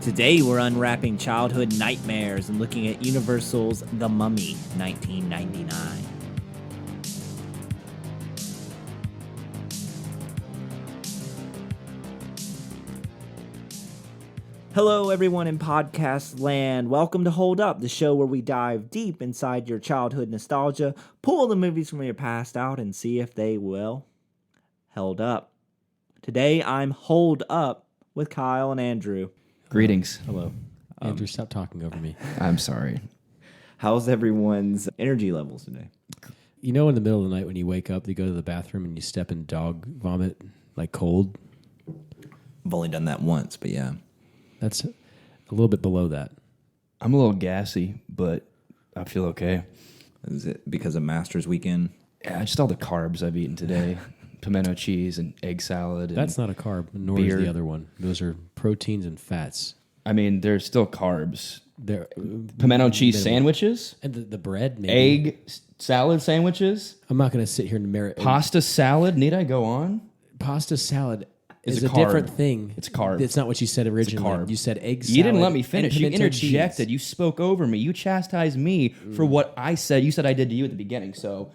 Today we're unwrapping childhood nightmares and looking at Universal's The Mummy, 1999. Hello everyone in podcast land. Welcome to Hold Up, the show where we dive deep inside your childhood nostalgia, pull the movies from your past out, and see if they will held up. Today I'm holed up with Kyle and Andrew. Greetings. Hello. Andrew, stop talking over me. I'm sorry. How's everyone's energy levels today? You know, in the middle of the night when you wake up, you go to the bathroom and you step in dog vomit, like cold? I've only done that once, but yeah. That's a little bit below that. I'm a little gassy, but I feel okay. Is it because of Masters weekend? Yeah, just all the carbs I've eaten today. Pimento cheese and egg salad. And That's not a carb, nor beer. is the other one. Those are proteins and fats. I mean, there's still carbs. They're Pimento cheese minimal. sandwiches, And the bread, maybe. egg salad sandwiches, I'm not going to sit here and merit. pasta salad. Need I go on? Pasta salad Is is a a carb. different thing. It's carb. It's not what you said originally. carb. You said egg salad. You didn't let me and finish. You pimento interjected. cheese. You spoke over me. You chastised me for what I said. You said I did to you at the beginning. So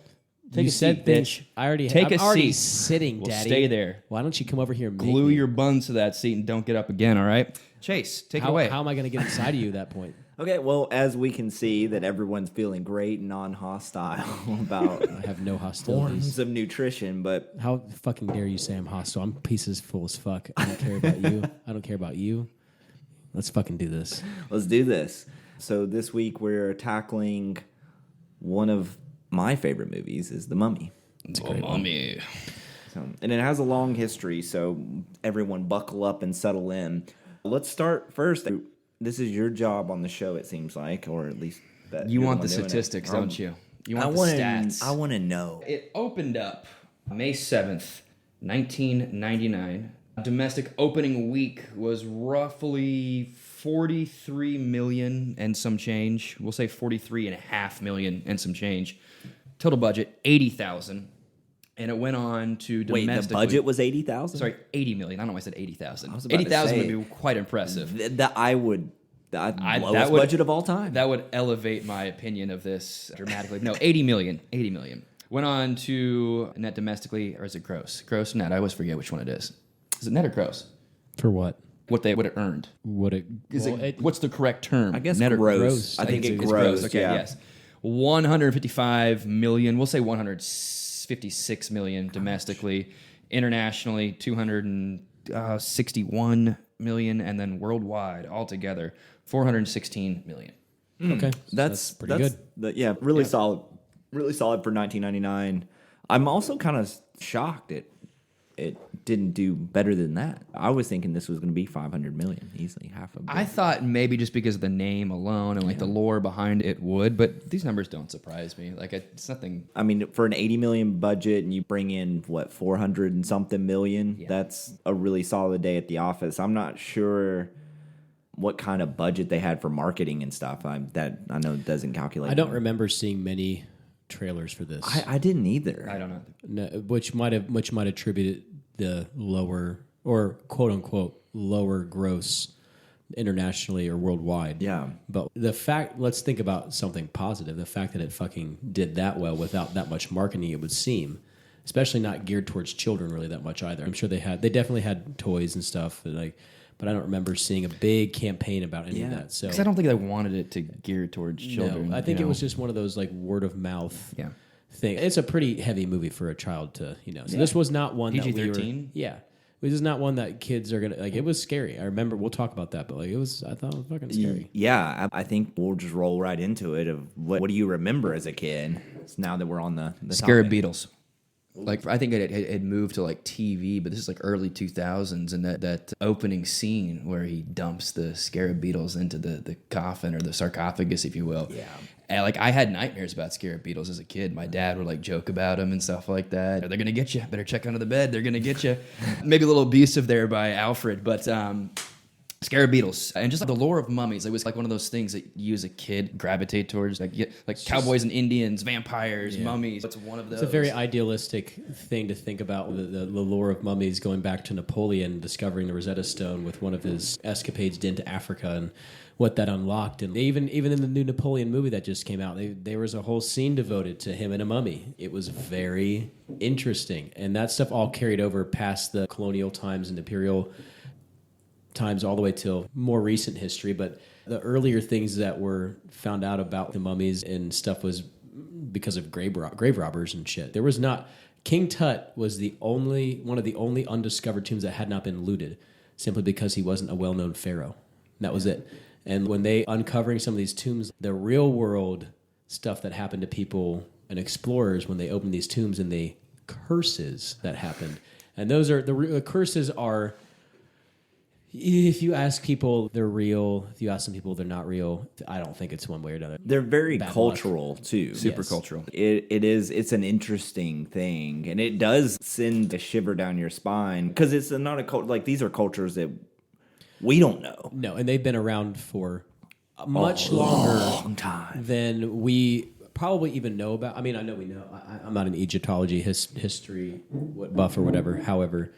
take You a said seat, things. bitch. I already. Take I'm a already seat. sitting, Well, Daddy. stay there. Why don't you come over here and make Glue me? your buns to that seat and don't get up again, all right? Chase, take it away. How am I going to get inside of you at that point? Okay, well, as we can see that everyone's feeling great and non-hostile about I have no hostilities. forms of nutrition, but How fucking dare you say I'm hostile? I'm pieces full as fuck. I don't care about you. I don't care about you. Let's fucking do this. let's do this. So this week we're tackling one of my favorite movies is The Mummy. It's a great mommy. And it has a long history, so everyone buckle up and settle in. Let's start first. This is your job on the show, it seems like, or at least that You you're want one the doing it. statistics, don't you? You want I the want stats. to. I want to know. It opened up May 7th, 1999. Domestic opening week was roughly 43 million and some change. We'll say 43.5 million and some change. Total budget, 80,000. And it went on to Wait, domestically. the budget was 80,000. Sorry, 80 million. I don't know why I said 80,000. I was about to 80,000 say- would be quite impressive. That I would. Lowest that would- budget of all time. That would elevate my opinion of this dramatically. No, 80 million. 80 million. Went on to net domestically, or is it gross? Gross, net. I always forget which one it is. Is it net or gross? For what? What it earned. What it? What's the correct term? I guess net or gross. gross. I think it it's grows. Okay, yeah. yes. 155 million. We'll say 156 million domestically. Internationally, 261 million, and then worldwide altogether, 416 million. Okay, so That's pretty good. Yeah, really solid. Really solid for 1999. I'm also kind of shocked it didn't do better than that. I was thinking this was going to be 500 million, easily half a billion. I thought maybe just because of the name alone and like the lore behind it would, but these numbers don't surprise me. Like it's nothing. I mean, for an 80 million budget and you bring in what 400 and something million, that's a really solid day at the office. I'm not sure what kind of budget they had for marketing and stuff. I know it doesn't calculate. I don't remember seeing many trailers for this. I didn't either. I don't know. No, which might attribute the lower or quote unquote lower gross internationally or worldwide. Yeah. But let's think about something positive. The fact that it fucking did that well without that much marketing, it would seem, especially not geared towards children really that much either. I'm sure they definitely had toys and stuff but I don't remember seeing a big campaign about any of that. So Because I don't think they wanted it to gear towards children. no, I think it was just one of those like word of mouth thing. It's a pretty heavy movie for a child to, So this was not one that we were. PG-13? Yeah. This is not one that kids are going to, like, it was scary. I remember, we'll talk about that, but like, I thought it was fucking scary. Yeah, I think we'll just roll right into it. Of what do you remember as a kid? Now that we're on the Scared topic. Beatles. Like I think it moved to like TV, but this is like early 2000s, and that opening scene where he dumps the Scarab Beetles into the coffin or the sarcophagus, if you will. Yeah. And like I had nightmares about Scarab Beetles as a kid. My dad would like joke about them and stuff like that. They're gonna get you. Better check under the bed. They're gonna get you. Maybe a little abusive there by Alfred, but Scarab beetles, and just like the lore of mummies, it was like one of those things that you as a kid gravitate towards, like cowboys and Indians, vampires, mummies. It's one of those. It's a very idealistic thing to think about, the lore of mummies, going back to Napoleon discovering the Rosetta Stone with one of his escapades into Africa and what that unlocked. And even in the new Napoleon movie that just came out, there was a whole scene devoted to him and a mummy. It was very interesting, and that stuff all carried over past the colonial times and imperial times all the way till more recent history. But the earlier things that were found out about the mummies and stuff was because of grave robbers and shit. There was not... King Tut was one of the only undiscovered tombs that had not been looted, simply because he wasn't a well-known pharaoh. That was it. And when they uncovering some of these tombs, the real world stuff that happened to people and explorers when they opened these tombs, and the curses that happened. And those are the curses are... If you ask people, they're real. If you ask some people, they're not real. I don't think it's one way or another. They're very Bad cultural too. super Yes. cultural. It's an interesting thing, and it does send a shiver down your spine because it's not a cult. Like, these are cultures that we don't know. No, and they've been around for a much long longer time than we probably even know about. I mean, I know we know. I'm not an Egyptology history buff or whatever. However,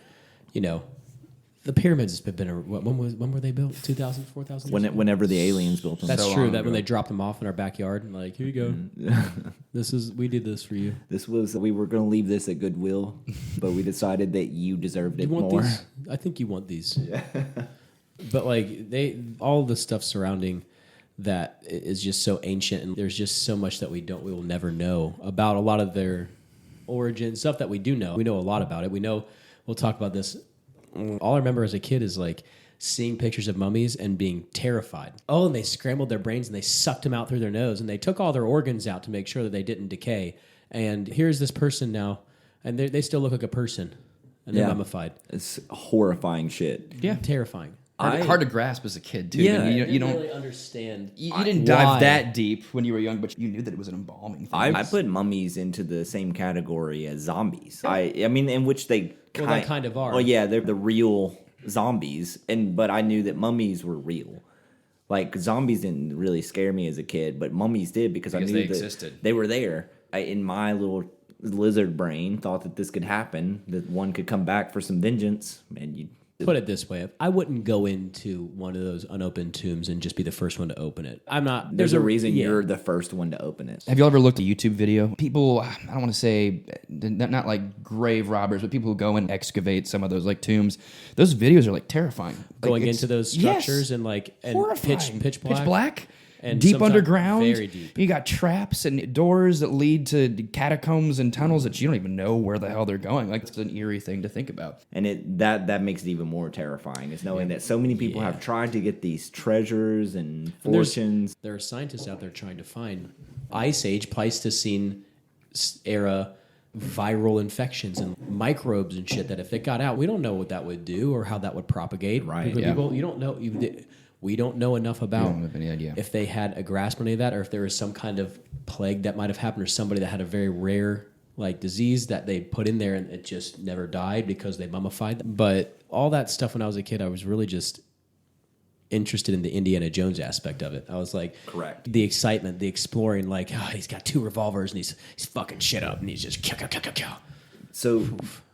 the pyramids have been. When were they built? 2,000, 4,000 years ago? Whenever the aliens built them. That's so true. long That ago. when they dropped them off in our backyard, and like, here you go. We did this for you. We were going to leave this at Goodwill, but we decided that you deserved it You want more. these? I think you want these. But like all the stuff surrounding that is just so ancient, and there's just so much that we will never know about a lot of their origin stuff that we do know. We know a lot about it. We'll talk about this. All I remember as a kid is like seeing pictures of mummies and being terrified. Oh, and they scrambled their brains and they sucked them out through their nose, and they took all their organs out to make sure that they didn't decay. And here's this person now, and they still look like a person, and they're mummified. It's horrifying shit. Yeah, terrifying. Hard to grasp as a kid too. Yeah. you don't really understand. You didn't why. dive that deep when you were young, but you knew that it was an embalming thing. I put mummies into the same category as zombies. I mean, in which they kind of are. Well, yeah, they're the real zombies, but I knew that mummies were real. Like, zombies didn't really scare me as a kid, but mummies did because I knew they that existed. they were there. In my little lizard brain, thought that this could happen, that one could come back for some vengeance, and you. Put it this way, I wouldn't go into one of those unopened tombs and just be the first one to open it. I'm not. There's a reason you're the first one to open it. Have you ever looked at a YouTube video? People, I don't want to say, not like grave robbers, but people who go and excavate some of those like tombs. Those videos are like terrifying. Going Like, into those structures and horrifying. pitch black. Pitch black. And Deep sometimes underground. very deep. You got traps and doors that lead to catacombs and tunnels that you don't even know where the hell they're going. Like, it's an eerie thing to think about. And that makes it even more terrifying, is knowing that so many people have tried to get these treasures and fortunes. There are scientists out there trying to find Ice Age, Pleistocene era viral infections and microbes and shit that if it got out, we don't know what that would do or how that would propagate. Right. People, you don't know. We don't know enough about don't have any idea. if they had a grasp on any of that, or if there was some kind of plague that might have happened, or somebody that had a very rare disease that they put in there and it just never died because they mummified them. But all that stuff when I was a kid, I was really just interested in the Indiana Jones aspect of it. I was like, Correct. The excitement, the exploring, like, he's got 2 revolvers and he's fucking shit up and he's just kill. So,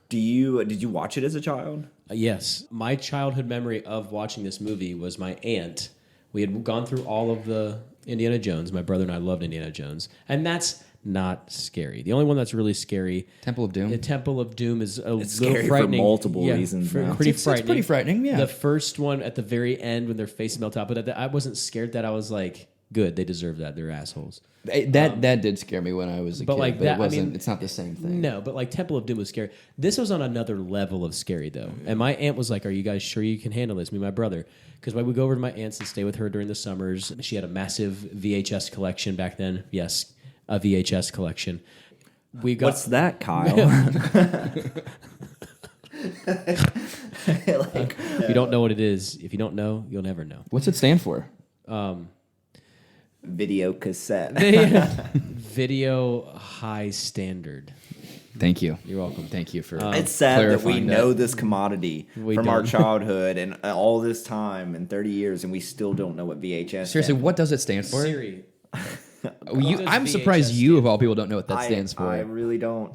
did you watch it as a child? Yes. My childhood memory of watching this movie was my aunt. We had gone through all of the Indiana Jones. My brother and I loved Indiana Jones. And that's not scary. The only one that's really scary... Temple of Doom? The Temple of Doom is a It's little scary frightening. for multiple reasons now. Pretty It's frightening. pretty frightening, yeah. The first one at the very end when they're facing on top of that, I wasn't scared that. I was like, good, they deserve that. They're assholes. That did scare me when I was a But kid, like but that, it wasn't, I mean, it's not the same thing. No, but like Temple of Doom was scary. This was on another level of scary though. And my aunt was like, "Are you guys sure you can handle this?" Me and my brother, because we would go over to my aunt's and stay with her during the summers. She had a massive VHS collection back then. Yes, a VHS collection. We got. What's that, Kyle? If you don't know what it is, if you don't know, you'll never know. What's it stand for? Video cassette. Video high standard. Thank you. You're welcome. Thank you for It's sad that we clarifying know this commodity We from our don't. childhood and all this time and 30 years, and we still don't know what VHS Seriously, stands what does it stand for? Siri. I'm does surprised VHS you, of all people, don't know what that I, stands for. I really don't.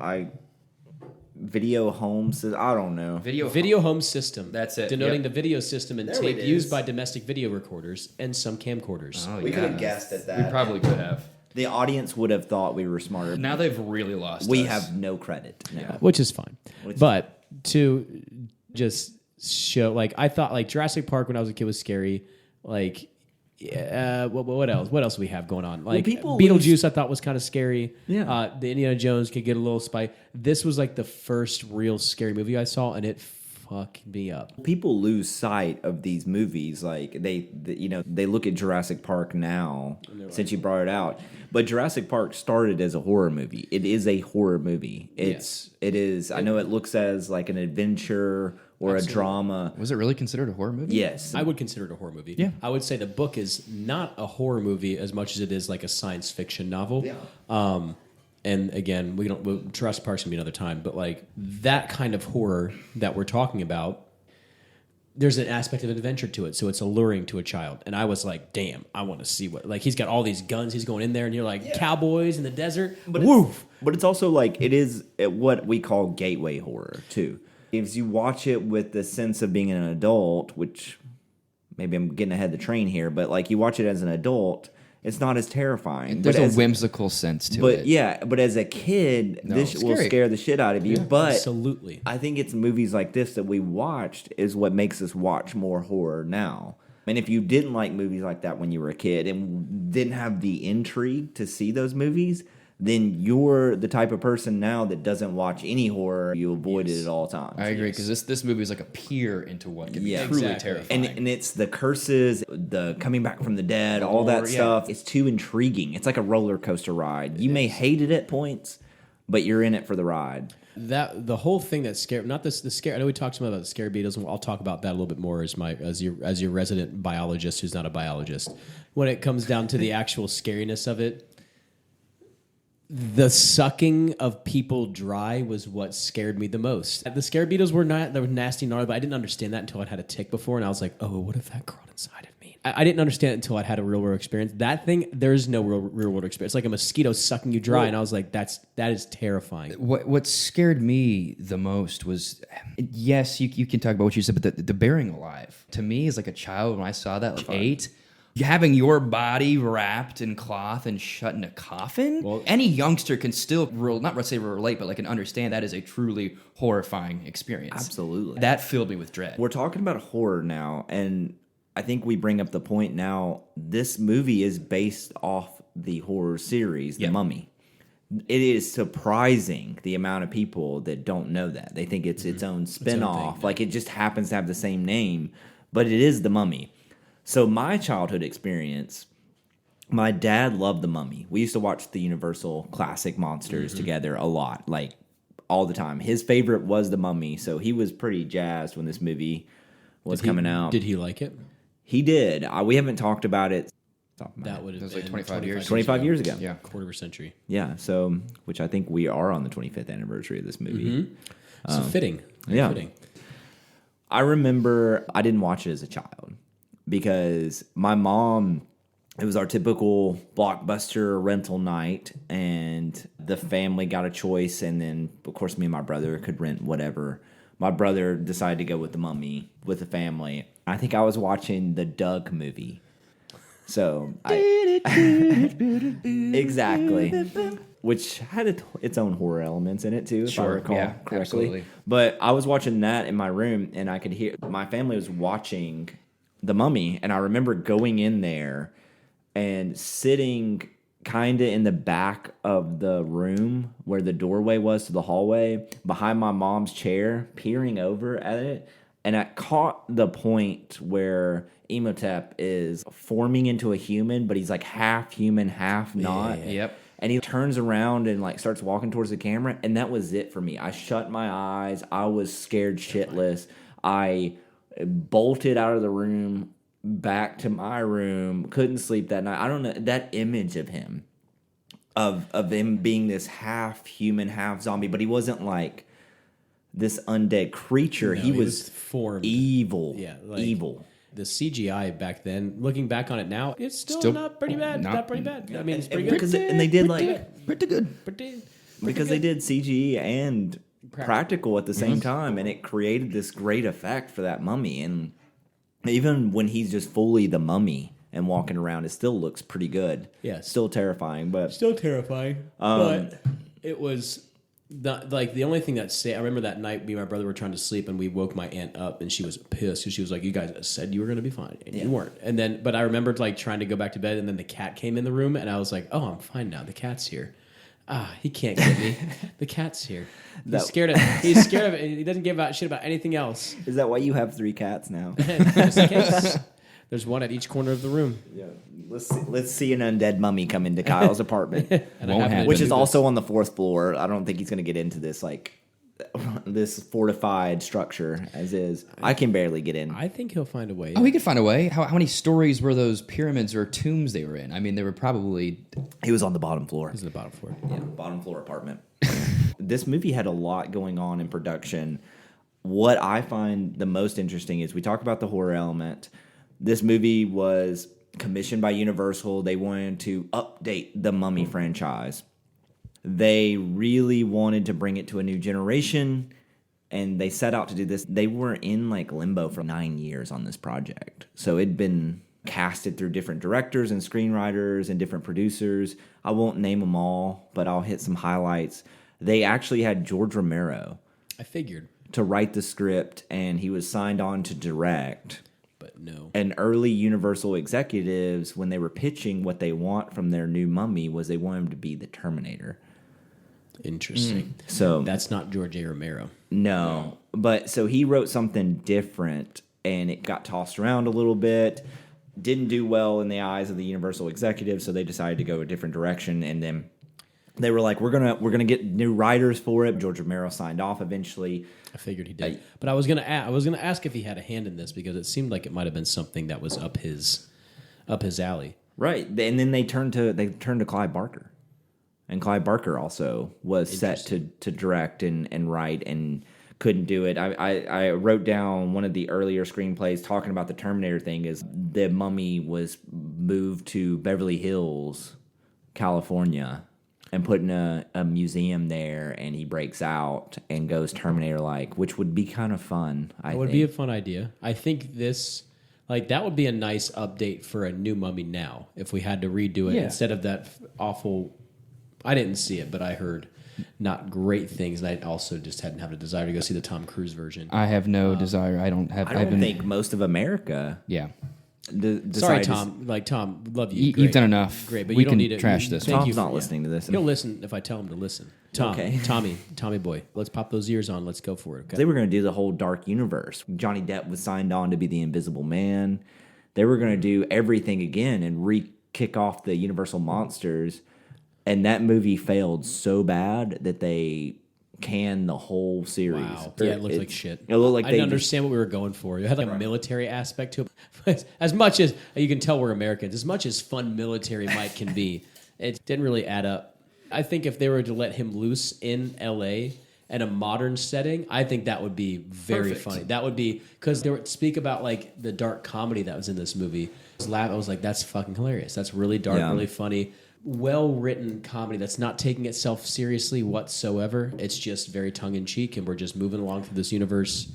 Video home says, I don't know. Video home system. That's it, Denoting yep. the video system and There tape it used is. by domestic video recorders and some camcorders. Oh, We yeah. could have guessed at that. We probably could have. The audience would have thought we were smarter. Now they've really lost we us. have no credit. No. Yeah. Which is fine. Which- But to just show, like, I thought, like, Jurassic Park when I was a kid was scary. Like, what else? What else do we have going on? Like, people Beetlejuice I thought was kind of scary. Yeah. The Indiana Jones could get a little spike. This was, like, the first real scary movie I saw, and it fucked me up. People lose sight of these movies. Like they look at Jurassic Park now since you brought it out. But Jurassic Park started as a horror movie. It is a horror movie. It is. I know it looks as like an adventure or a drama. Was it really considered a horror movie? Yes. I would consider it a horror movie. Yeah. I would say the book is not a horror movie as much as it is like a science fiction novel. Yeah. And again, Jurassic Park's gonna be another time, but like that kind of horror that we're talking about, there's an aspect of adventure to it, so it's alluring to a child. And I was like, damn, I want to see what, like, he's got all these guns, he's going in there, and you're like, cowboys in the desert, But woof. But it's also like it is what we call gateway horror too. If you watch it with the sense of being an adult, which maybe I'm getting ahead of the train here, but like you watch it as an adult, it's not as terrifying. There's But a as- whimsical sense to But it. yeah, but as a kid, No, this will scary. scare the shit out of you. But Absolutely. I think it's movies like this that we watched is what makes us watch more horror now. And if you didn't like movies like that when you were a kid and didn't have the intrigue to see those movies, then you're the type of person now that doesn't watch any horror. You avoid it at all times. I agree, because this movie is like a peer into what can be Yeah. truly Exactly. terrifying. And it's the curses, the coming back from the dead, all that lore, yeah. stuff. It's too intriguing. It's like a roller coaster ride. You may hate it at points, but you're in it for the ride. That the whole thing that scared, not this the scare. I know we talked some about the scare beetles, and I'll talk about that a little bit more as your resident biologist who's not a biologist. When it comes down to the actual scariness of it, the sucking of people dry was what scared me the most. The scare beetles were not, they were nasty, gnarly, but I didn't understand that until I'd had a tick before, and I was like, oh, what if that crawled inside of me? I didn't understand it until I'd had a real world experience. That thing, there's no real world experience. It's like a mosquito sucking you dry, and I was like, that is terrifying. What scared me the most was, yes, you can talk about what you said, but the burying alive to me as like a child when I saw that, like 8, having your body wrapped in cloth and shut in a coffin. Well, any youngster can still not say relate, but like can understand that is a truly horrifying experience. Absolutely. That filled me with dread. We're talking about horror now, and I think we bring up the point now. This movie is based off the horror series, The Yep. Mummy. It is surprising the amount of people that don't know that. They think it's its own spin-off. thing. Like it just happens to have the same name, but it is The Mummy. So my childhood experience, my dad loved The Mummy. We used to watch the Universal classic monsters together a lot, like all the time. His favorite was The Mummy, so he was pretty jazzed when this movie was coming out. Did he like it? He did. We haven't talked about it. That would have It was been like 25 years. 25 years ago. Yeah. quarter of a century. Yeah, so which I think we are on the 25th anniversary of this movie. So fitting. yeah. Fitting. I remember I didn't watch it as a child because my mom, it was our typical Blockbuster rental night, and the family got a choice, and then of course me and my brother could rent whatever. My brother decided to go with The Mummy with the family. I think I was watching the Doug movie. So exactly, which had its own horror elements in it too, if I Sure, recall yeah, correctly. absolutely. But I was watching that in my room, and I could hear my family was watching The Mummy, and I remember going in there and sitting kind of in the back of the room where the doorway was to the hallway, behind my mom's chair, peering over at it. And I caught the point where Imhotep is forming into a human, but he's like half human, half not. Yep. And he turns around and like starts walking towards the camera, and that was it for me. I shut my eyes. I was scared shitless. I bolted out of the room, back to my room, couldn't sleep that night. I don't know, that image of him of him being this half human, half zombie, but he wasn't like this undead creature. No, he was formed evil. Yeah, like, evil. The CGI back then, looking back on it now, it's still not pretty bad. Not pretty bad. I mean, it's pretty good. Because and they did Pretty good. because they did CG and practical at the same time, and it created this great effect for that mummy. And even when he's just fully the mummy and walking around, it still looks pretty good. Yes. Still terrifying, but Still terrifying. But it was the only thing that I remember that night, me and my brother were trying to sleep, and we woke my aunt up, and she was pissed because she was like, "You guys said you were going to be fine, and you weren't." And then, but I remembered like trying to go back to bed, and then the cat came in the room, and I was like, "Oh, I'm fine now. The cat's here." He can't get me. The cat's here. He's scared of it. He doesn't give a shit about anything else. is that why you have 3 cats now? Just in case. There's one at each corner of the room. Yeah. Let's see an undead mummy come into Kyle's apartment, Won't happen. which is also on the 4th floor. I don't think he's going to get into this this fortified structure as is. I can barely get in. I think he'll find a way. Oh, he could find a way. How many stories were those pyramids or tombs they were in? I mean, they were probably... He was on the bottom floor. He's in the bottom floor. Yeah, bottom floor apartment. This movie had a lot going on in production. What I find the most interesting is we talk about the horror element. This movie was commissioned by Universal. They wanted to update the Mummy franchise. They really wanted to bring it to a new generation, and they set out to do this. They were in like limbo for 9 years on this project. So it'd been casted through different directors and screenwriters and different producers. I won't name them all, but I'll hit some highlights. They actually had George Romero I figured, to write the script, and he was signed on to direct. but no. And early Universal executives, when they were pitching what they want from their new mummy, was they want him to be the Terminator. Interesting. So That's not George A. Romero. no, but so he wrote something different, and it got tossed around a little bit. Didn't do well in the eyes of the Universal executives, so they decided to go a different direction. And then they were like, "We're gonna get new writers for it." George Romero signed off eventually. I figured he did. But I was gonna ask if he had a hand in this because it seemed like it might have been something that was up his alley. Right, and then they turned to Clive Barker. And Clive Barker also was set to direct and write and couldn't do it. I wrote down one of the earlier screenplays talking about the Terminator thing is the mummy was moved to Beverly Hills, California, and put in a museum there, and he breaks out and goes Terminator-like, which would be kind of fun, I think. It would be a fun idea. I think this... Like, that would be a nice update for a new mummy now if we had to redo it instead of that awful... I didn't see it, but I heard not great things, and I also just hadn't had a desire to go see the Tom Cruise version. I have no desire. I don't think most of America... Yeah. Sorry, Tom. Tom, love you. You've done enough. Great, but we you don't can need to trash this. Tom's not listening to this. He'll listen if I tell him to listen. Tom, Okay. Tommy boy, let's pop those ears on. Let's go for it. Okay? They were going to do the whole dark universe. Johnny Depp was signed on to be the Invisible Man. They were going to do everything again and kick off the Universal monsters. And that movie failed so bad that they canned the whole series. Wow. Yeah, it looked like shit. It looked like I they didn't understand what we were going for. It had like a military aspect to it. As much as you can tell we're Americans, as much as fun military might can be, it didn't really add up. I think if they were to let him loose in L.A. in a modern setting, I think that would be very funny. That would be, because they would speak about like the dark comedy that was in this movie. I was like, that's fucking hilarious. That's really dark, really funny. Well-written comedy that's not taking itself seriously whatsoever. It's just very tongue-in-cheek, and we're just moving along through this universe.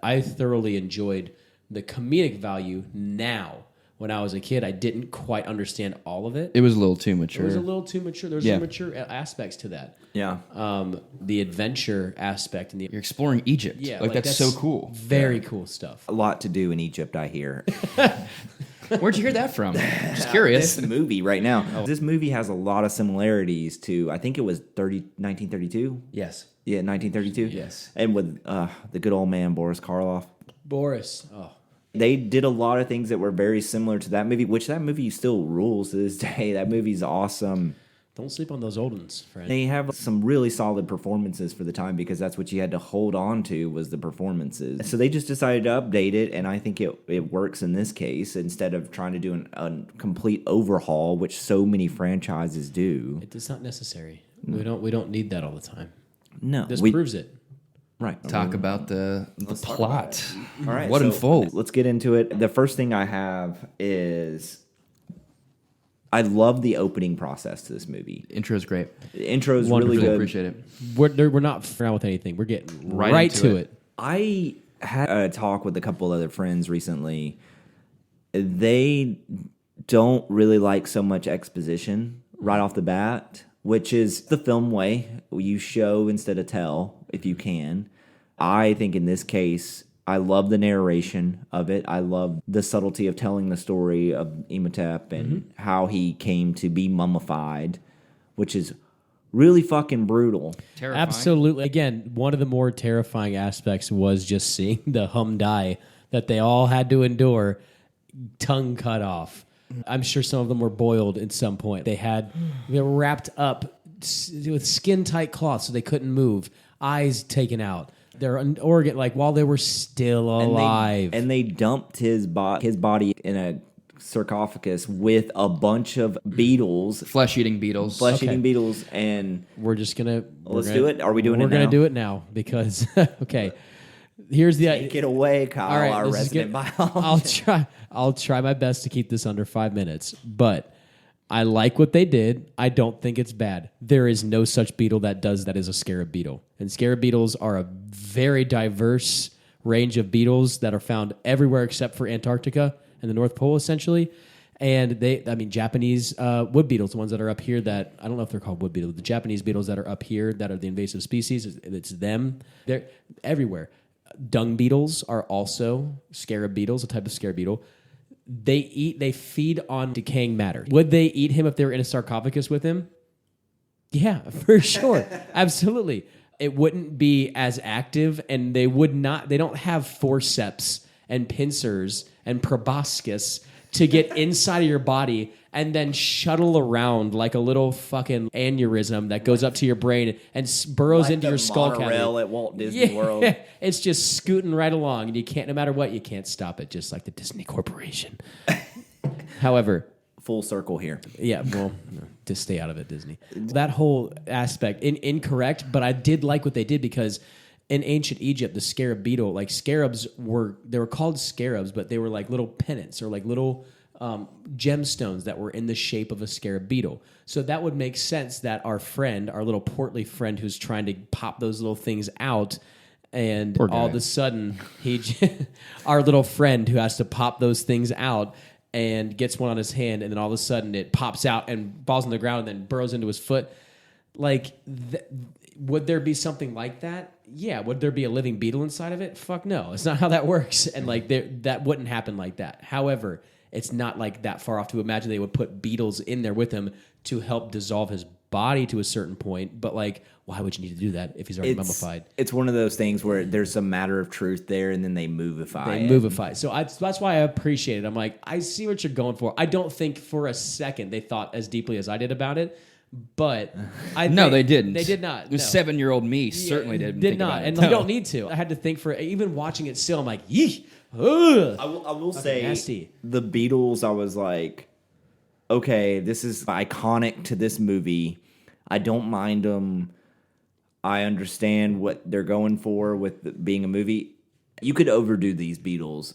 I thoroughly enjoyed the comedic value now. When I was a kid, I didn't quite understand all of it. It was a little too mature. It was a little too mature. There was some mature aspects to that. Yeah. The adventure aspect. And You're exploring Egypt. Yeah, like that's so cool. Very cool stuff. A lot to do in Egypt, I hear. Where'd you hear that from? Just curious. This movie right now. This movie has a lot of similarities to, I think it was 1932? Yes. Yeah, 1932? Yes. And with the good old man, Boris Karloff. Boris. Oh. They did a lot of things that were very similar to that movie, which that movie still rules to this day. That movie's awesome. Don't sleep on those old ones, friend. They have some really solid performances for the time because that's what you had to hold on to was the performances. So they just decided to update it, and I think it works in this case instead of trying to do a complete overhaul, which so many franchises do. It's not necessary. We don't need that all the time. No. This proves it. Right. Talk about the plot. All right. What unfolds? Let's get into it. The first thing I have is I love the opening process to this movie. Intro's great. The intro's really good. Appreciate it. We're not around with anything. We're getting right to it. I had a talk with a couple other friends recently. They don't really like so much exposition right off the bat, which is the film way. You show instead of tell, if you can. I think in this case, I love the narration of it. I love the subtlety of telling the story of Imhotep and how he came to be mummified, which is really fucking brutal. Terrifying. Absolutely. Again, one of the more terrifying aspects was just seeing the die that they all had to endure, tongue cut off. I'm sure some of them were boiled at some point. They were wrapped up with skin-tight cloth so they couldn't move, eyes taken out. Their organ, like while they were still alive, and they dumped his body in a sarcophagus with a bunch of beetles, Flesh-eating beetles. flesh-eating beetles, and let's do it. Are we doing it now? We're gonna do it now because okay. Here's the Take it away, Kyle, All right, our this is resident good. biologist. I'll try my best to keep this under 5 minutes, but I like what they did. I don't think it's bad. There is no such beetle that does that as a scarab beetle. And scarab beetles are a very diverse range of beetles that are found everywhere except for Antarctica and the North Pole, essentially. And Japanese wood beetles, the ones that are up here that, I don't know if they're called wood beetles, the Japanese beetles that are up here that are the invasive species, it's them. They're everywhere. Dung beetles are also scarab beetles, a type of scarab beetle. They feed on decaying matter. Would they eat him if they were in a sarcophagus with him? Yeah, for sure. Absolutely. It wouldn't be as active, and they don't have forceps and pincers and proboscis to get inside of your body and then shuttle around like a little fucking aneurysm that goes up to your brain and burrows Like into the your skull cavity. monorail at Walt Disney World. It's just scooting right along, and you can't, no matter what, you can't stop it, just like the Disney Corporation. However, Full circle here. yeah, well, just stay out of it, Disney. That whole aspect, incorrect, but I did like what they did because in ancient Egypt, the scarab beetle, like scarabs they were called scarabs, but they were like little pennants or like little gemstones that were in the shape of a scarab beetle. So that would make sense that our little portly friend who's trying to pop those little things out, and all of a sudden, our little friend who has to pop those things out and gets one on his hand, and then all of a sudden it pops out and falls on the ground and then burrows into his foot. Like, would there be something like that? Yeah. Would there be a living beetle inside of it? Fuck no. It's not how that works. And like that wouldn't happen like that. However, it's not like that far off to imagine they would put beetles in there with him to help dissolve his body to a certain point. But like, why would you need to do that if he's already mummified? It's one of those things where there's a matter of truth there, and then they movify it. So that's why I appreciate it. I'm like, I see what you're going for. I don't think for a second they thought as deeply as I did about it. But no, they didn't. They did not. The 7-year-old me certainly didn't. Did think not, about it. and you don't need to. I had to think for even watching it. Still, I'm like, yee. Ugh. I will say, nasty. The Beatles, I was like, okay, this is iconic to this movie. I don't mind them. I understand what they're going for with being a movie. You could overdo these Beatles,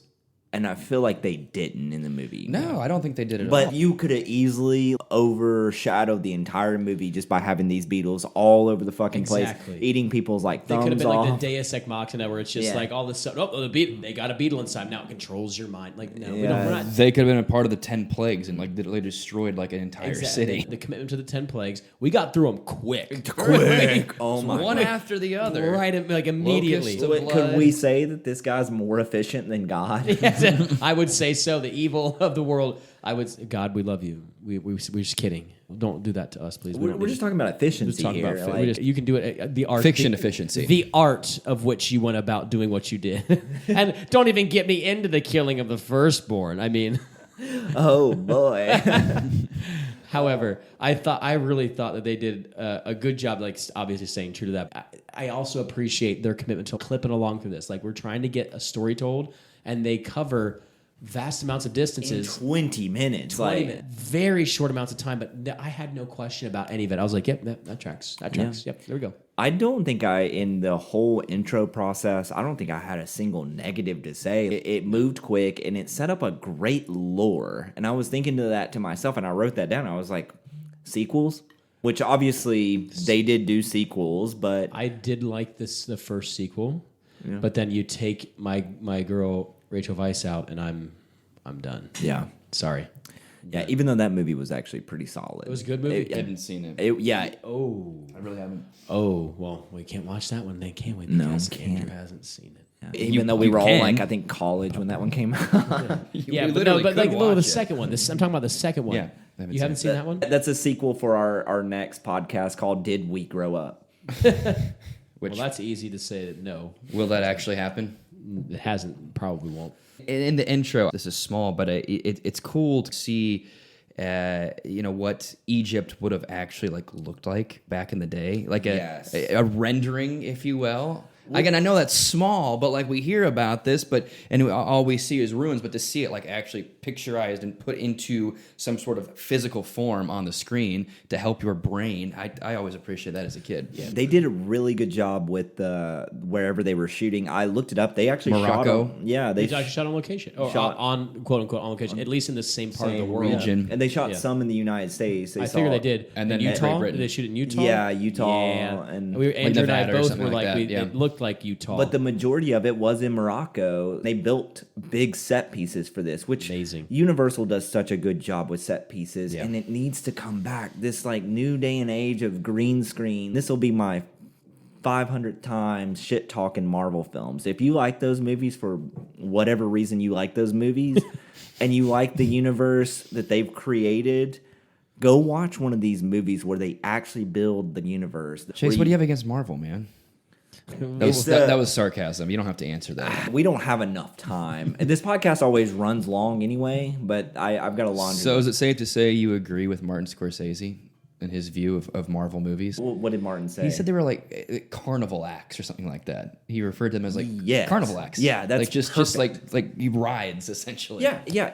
and I feel like they didn't in the movie. No, I don't think they did it at all. But you could have easily overshadowed the entire movie just by having these Beatles all over the fucking place, eating people's like thumbs off. They could have been like the Deus Ex Machina, where it's just like all this stuff. Oh, they got a beetle inside now. It controls your mind. Like no, we're not. They could have been a part of the 10 plagues and like literally destroyed like an entire city. The commitment to the 10 plagues. We got through them quick. Oh my! One after the other. Right, like immediately. Could we say that this guy's more efficient than God? Yes, I would say so. The evil of the world. God, we love you. We're just kidding. Don't do that to us, please. We're just talking about efficiency here. You can do it. The art, fiction efficiency. The art of which you went about doing what you did, and don't even get me into the killing of the firstborn. I mean, oh boy. However, I really thought that they did a good job, like obviously staying true to that. I also appreciate their commitment to clipping along through this. Like we're trying to get a story told, and they cover vast amounts of distances. 20 minutes. 20 minutes. Very short amounts of time, but I had no question about any of it. I was like, yep, that tracks. That tracks. Yep, there we go. I don't think in the whole intro process, I don't think I had a single negative to say. It moved quick and it set up a great lore. And I was thinking to myself, and I wrote that down. I was like, sequels? Which obviously they did do sequels, but I did like the first sequel, but then you take my girl Rachel Weisz out, and I'm done. Yeah. Sorry. Yeah, even though that movie was actually pretty solid. It was a good movie. I hadn't seen it. Oh, I really haven't. Oh, well, we can't watch that one then, can we? No, Because can't. Andrew hasn't seen it. Yeah. Even though we were all like, I think college when that one came out. Yeah, We but literally like could watch the it. second one. I'm talking about the second one. Yeah, I haven't you seen haven't it. seen that one? That's a sequel for our next podcast called Did We Grow Up? Which Well, that's easy to say that no. will that actually happen? It hasn't, probably won't. In the intro, this is small, but it's cool to see, what Egypt would have actually looked like back in the day, like a rendering, if you will. Again, I know that's small, but we hear about this, and all we see is ruins. But to see it actually picturized and put into some sort of physical form on the screen to help your brain, I always appreciate that as a kid. Yeah, they did a really good job with wherever they were shooting. I looked it up. They actually Morocco. they They shot on location. Or shot- on, quote unquote, on location. At least in the same part of the same world. region. and they shot Yeah. some in the United States. I figure they did. And then in Utah? Great Britain. Did they shoot it in Utah? Yeah, Utah, Yeah. and Andrew and I Nevada or both something were like like, that, yeah. it looked like Utah. But the majority of it was in Morocco. They built big set pieces for this, which Amazing. Universal does such a good job with set pieces, Yeah. and it needs to come back. This new day and age of green screen. This will be my 500 times shit talking Marvel films. If you like those movies for whatever reason you like those movies, and you like the universe that they've created, go watch one of these movies where they actually build the universe. Chase, what do you have against Marvel, man? That was sarcasm. You don't have to answer that. We don't have enough time. And this podcast always runs long anyway, but I've got a laundry. So is it safe to say you agree with Martin Scorsese and his view of Marvel movies? What did Martin say? He said they were like carnival acts or something like that. He referred to them as Yes. carnival acts. Yeah, that's just like you rides essentially. Yeah.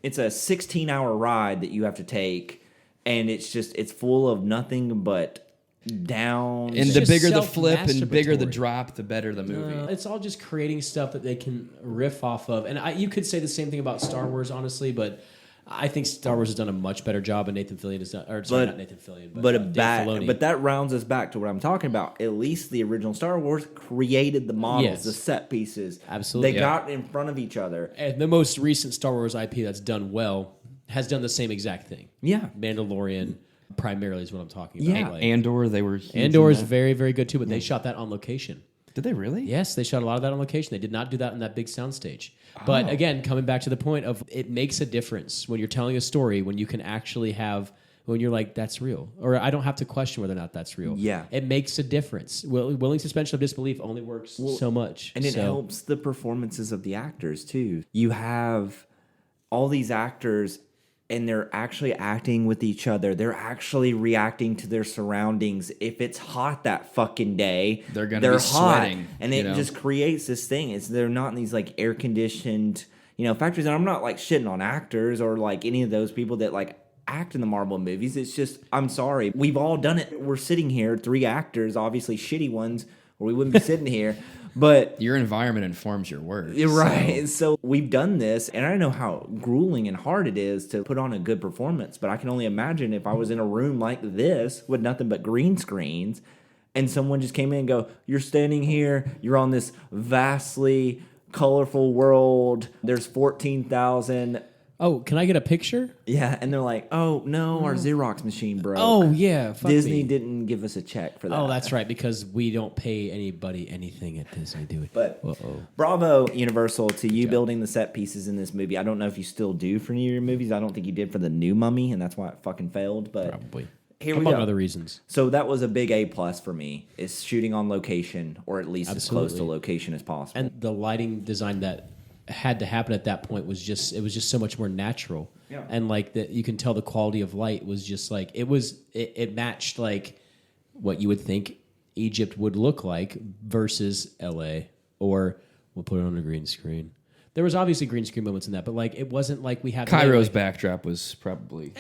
It's a 16-hour ride that you have to take, and it's full of nothing but down. And the just bigger the flip and bigger the self-masturbatory. drop, the better the movie. It's all just creating stuff that they can riff off of. And you could say the same thing about Star Wars, honestly, but I think Star Wars has done a much better job, and Nathan Fillion has done. Or sorry, not Nathan Fillion, but Dave Filoni. But that rounds us back to what I'm talking about. At least the original Star Wars created the models, Yes. the set pieces. Absolutely. They Yeah. got in front of each other. And the most recent Star Wars IP that's done well has done the same exact thing. Yeah. Mandalorian primarily is what I'm talking about. Yeah. Like, Andor, they were huge Andor in is that. very, very good too, but they shot that on location. Did they really? Yes, they shot a lot of that on location. They did not do that in that big soundstage. But again, coming back to the point of it makes a difference when you're telling a story, when you can actually have, when you're like, that's real. Or I don't have to question whether or not that's real. Yeah. It makes a difference. Willing suspension of disbelief only works so much. And it So- helps the performances of the actors too. You have all these actors, and they're actually acting with each other. They're actually reacting to their surroundings. If it's hot that fucking day, They're gonna be hot, sweating, and it just creates this thing. They're not in these air conditioned factories. And I'm not shitting on actors or any of those people that act in the Marvel movies. It's just, I'm sorry, we've all done it. We're sitting here, 3 actors, obviously shitty ones, or we wouldn't be sitting here. But Your environment informs your words. you're right. So we've done this, and I know how grueling and hard it is to put on a good performance, but I can only imagine if I was in a room like this with nothing but green screens, and someone just came in and go, you're standing here, you're on this vastly colorful world, there's 14,000... Oh, can I get a picture? Yeah, and they're like, oh, no, our Xerox machine broke. Oh, yeah. Fuck Disney me. didn't give us a check for that. Oh, that's right, because we don't pay anybody anything at Disney, do we? But Uh-oh. bravo, Universal, to you building the set pieces in this movie. I don't know if you still do for any of your movies. I don't think you did for the new Mummy, and that's why it fucking failed. But Probably. here we Among go. other reasons. So that was a big A plus for me, is shooting on location, or at least as close to Absolutely. location as possible. And the lighting design that had to happen at that point was just so much more natural. Yeah. And like that, you can tell the quality of light was just like it matched like what you would think Egypt would look like versus L.A. or we'll put it on a green screen. There was obviously green screen moments in that, but like it wasn't like we had Cairo's like, backdrop was probably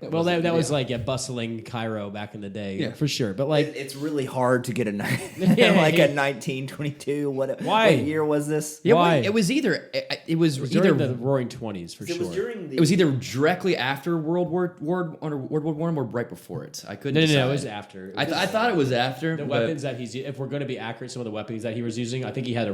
well, that was like bustling Cairo back in the day, for sure. But like, it's really hard to get a like a 1922. What year was this? Yeah, Why? It was either during the Roaring '20s for sure. It was during the. It was either directly after World War I or right before it. I couldn't. No, decide. it was after. I thought it was after. The weapons that he's, if we're going to be accurate, some of the weapons that he was using, I think he had the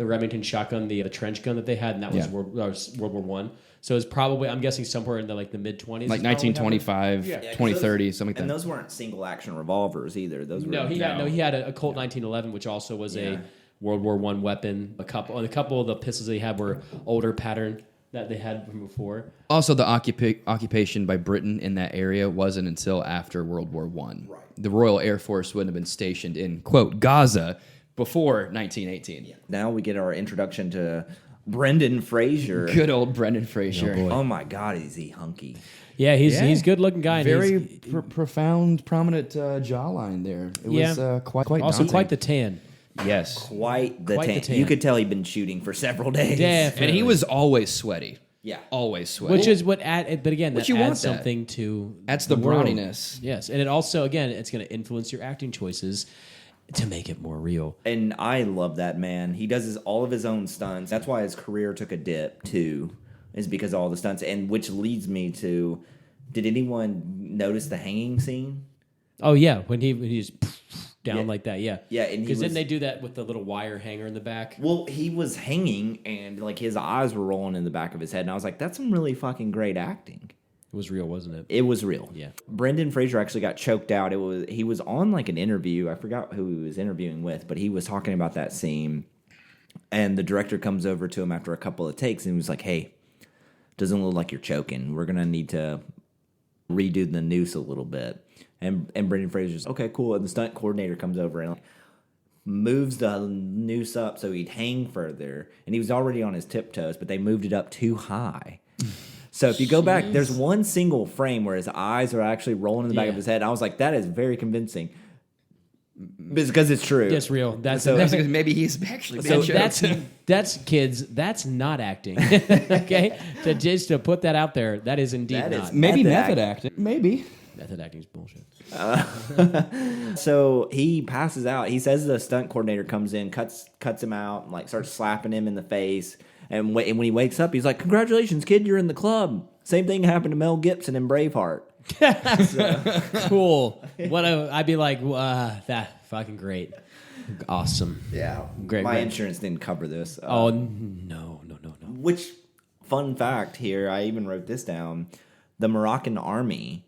Remington shotgun, the trench gun that they had, and that was World War One. So it's probably, I'm guessing, somewhere in the like the mid 20s, like 1925, 2030, something like that. And those weren't single action revolvers either. Those were he had a Colt 1911, which also was a World War One weapon. A couple of the pistols they had were older pattern that they had from before. Also, the Occupation by Britain in that area wasn't until after World War One. Right. The Royal Air Force wouldn't have been stationed in, quote, Gaza before 1918. Yeah. Now we get our introduction to Brendan Fraser. Good old Brendan Fraser. Oh my God, is he hunky? Yeah, he's a good looking guy. Very profound, prominent jawline there. It was quite also daunting. quite the tan. Yes. Quite the tan. tan. You could tell he'd been shooting for several days. Yeah, and he was always sweaty. Yeah. Always sweaty. Which is what but again, that you want adds that. something to That's the world. brawniness. Yes, and it also, again, it's going to influence your acting choices to make it more real. And I love that man. He does all of his own stunts. That's why his career took a dip too, is because of all the stunts. And which leads me to, did anyone notice the hanging scene? Oh yeah, when he's down like that, yeah. Yeah, and because then they do that with the little wire hanger in the back. Well, he was hanging and like his eyes were rolling in the back of his head, and I was like, that's some really fucking great acting. It was real, wasn't it? It was real. Yeah. Brendan Fraser actually got choked out. He was on like an interview. I forgot who he was interviewing with, but he was talking about that scene. And the director comes over to him after a couple of takes and he was like, "Hey, doesn't look like you're choking. We're gonna need to redo the noose a little bit." And Brendan Fraser's okay, cool. And the stunt coordinator comes over and moves the noose up so he'd hang further. And he was already on his tiptoes, but they moved it up too high. So if you go back, there's one single frame where his eyes are actually rolling in the back of his head. I was like, that is very convincing. Because it's true. It's real. That's because maybe he's actually been choked. that's kids. That's not acting. Okay, to put that out there, that is indeed That not. is Maybe method acting. Maybe. Method acting is bullshit. So he passes out. He says the stunt coordinator comes in, cuts him out, and like starts slapping him in the face. And when he wakes up, he's like, "Congratulations, kid, you're in the club." Same thing happened to Mel Gibson in Braveheart. Cool. I'd be like, that fucking great, awesome. Yeah, Great. My insurance didn't cover this. Oh no. Which, fun fact here, I even wrote this down. The Moroccan army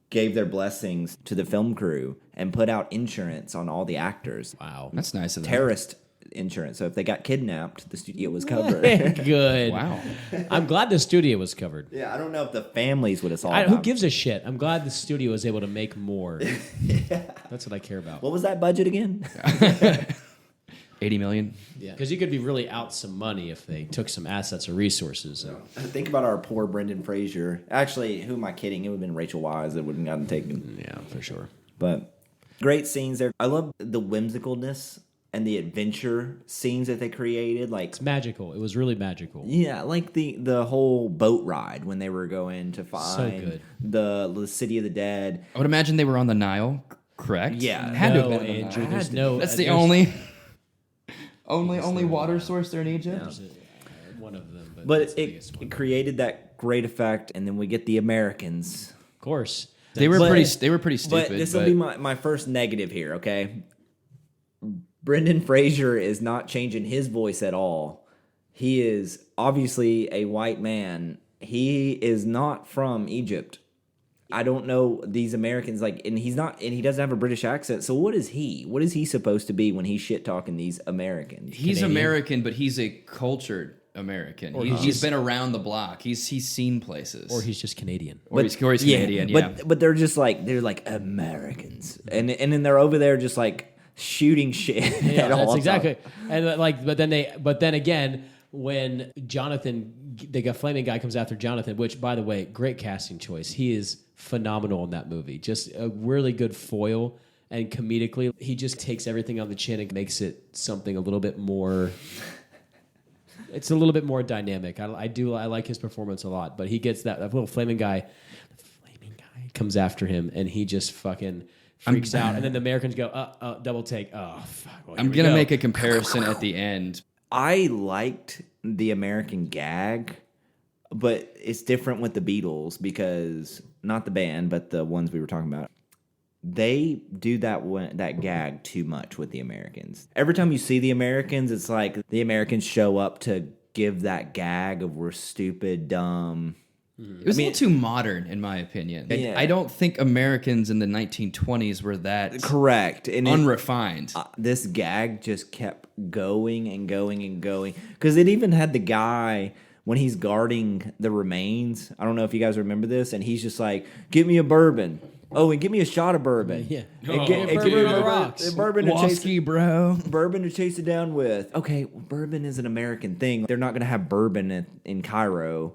gave their blessings to the film crew and put out insurance on all the actors. Wow, That's nice of them. Terrorist insurance. So if they got kidnapped, the studio was covered. good. Wow. I'm glad the studio was covered. Yeah, I don't know if the families would have solved Who that. gives a shit? I'm glad the studio was able to make more. That's what I care about. What was that budget again? 80 million. Yeah, because you could be really out some money if they took some assets or resources. So. Think about our poor Brendan Fraser. Actually, who am I kidding? It would have been Rachel Wise that wouldn't gotten taken. Yeah, for sure. But great scenes there. I love the whimsicalness and the adventure scenes that they created. Like It's magical. It was really magical. yeah, like the whole boat ride when they were going to find the city of the dead. I would imagine they were on the Nile, correct? Yeah. Had to have No, been on the Andrew, Nile. there's no. That's the there's- only water source there in Egypt. there's one of them, But that's the biggest one. it created that great effect, and then we get the Americans. Of course. They were But- pretty stupid. But this will be my first negative here, okay? Brendan Fraser is not changing his voice at all. He is obviously a white man. He is not from Egypt. I don't know these Americans and he doesn't have a British accent. So what is he? What is he supposed to be when he's shit talking these Americans? He's Canadian. American, but he's a cultured American. He's been around the block. He's seen places. Or he's just Canadian. Or he's Canadian. Yeah. But they're just like Americans, and then they're over there just like shooting shit. Yeah, at all that's times. exactly. And like, but then again, when Jonathan, the flaming guy comes after Jonathan, which by the way, great casting choice. He is phenomenal in that movie. Just a really good foil, and comedically, he just takes everything on the chin and makes it something a little bit more. It's a little bit more dynamic. I like his performance a lot, but he gets that little flaming guy. The flaming guy comes after him, and he just fucking freaks out. And then the Americans go, double take. Oh, fuck. Well, I'm going to make a comparison at the end. I liked the American gag, but it's different with the Beatles because not the band, but the ones we were talking about. They do that gag too much with the Americans. Every time you see the Americans, it's like the Americans show up to give that gag of we're stupid, dumb. It was a little too modern, in my opinion. Yeah. I don't think Americans in the 1920s were that Correct. And unrefined. this gag just kept going and going and going. Because it even had the guy, when he's guarding the remains, I don't know if you guys remember this, and he's just like, "Give me a bourbon. Oh, and give me a shot of bourbon." Yeah. Bourbon on the rocks. Bourbon to chase Whiskey, bro. Bourbon to chase it down with. Okay, well, bourbon is an American thing. They're not going to have bourbon in Cairo.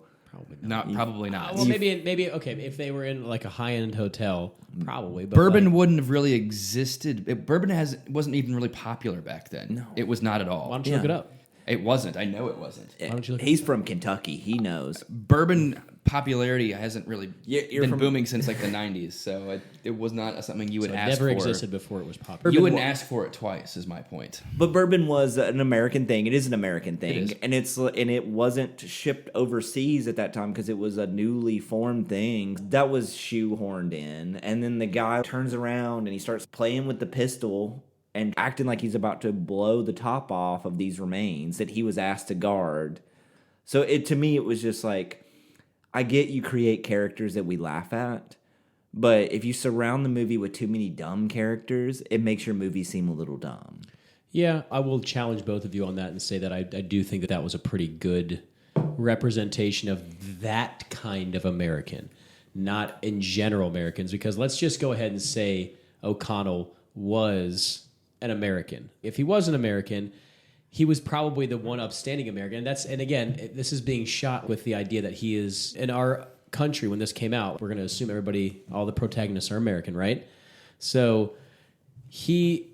Probably not. Well, maybe okay. If they were in like a high-end hotel, probably. But Bourbon like, wouldn't have really existed. Bourbon wasn't even really popular back then. No. It was not at all. why don't you look it up? It wasn't. I know it wasn't. Why don't you look He's from Kentucky. He knows. Bourbon popularity hasn't really You're been from- booming since like the 90s, so it was not something you would It ask never for. existed before it was popular. You wouldn't ask for it twice, is my point. But bourbon was an American thing. It is an American thing, It is. and it wasn't shipped overseas at that time because it was a newly formed thing that was shoehorned in. And then the guy turns around and he starts playing with the pistol and acting like he's about to blow the top off of these remains that he was asked to guard. So to me, it was just like, I get you create characters that we laugh at, but if you surround the movie with too many dumb characters, it makes your movie seem a little dumb. Yeah, I will challenge both of you on that and say that I do think that was a pretty good representation of that kind of American, not in general Americans, because let's just go ahead and say O'Connell was an American. If he was an American, he was probably the one upstanding American. And again, this is being shot with the idea that he is in our country. When this came out, we're going to assume all the protagonists are American, right? So he,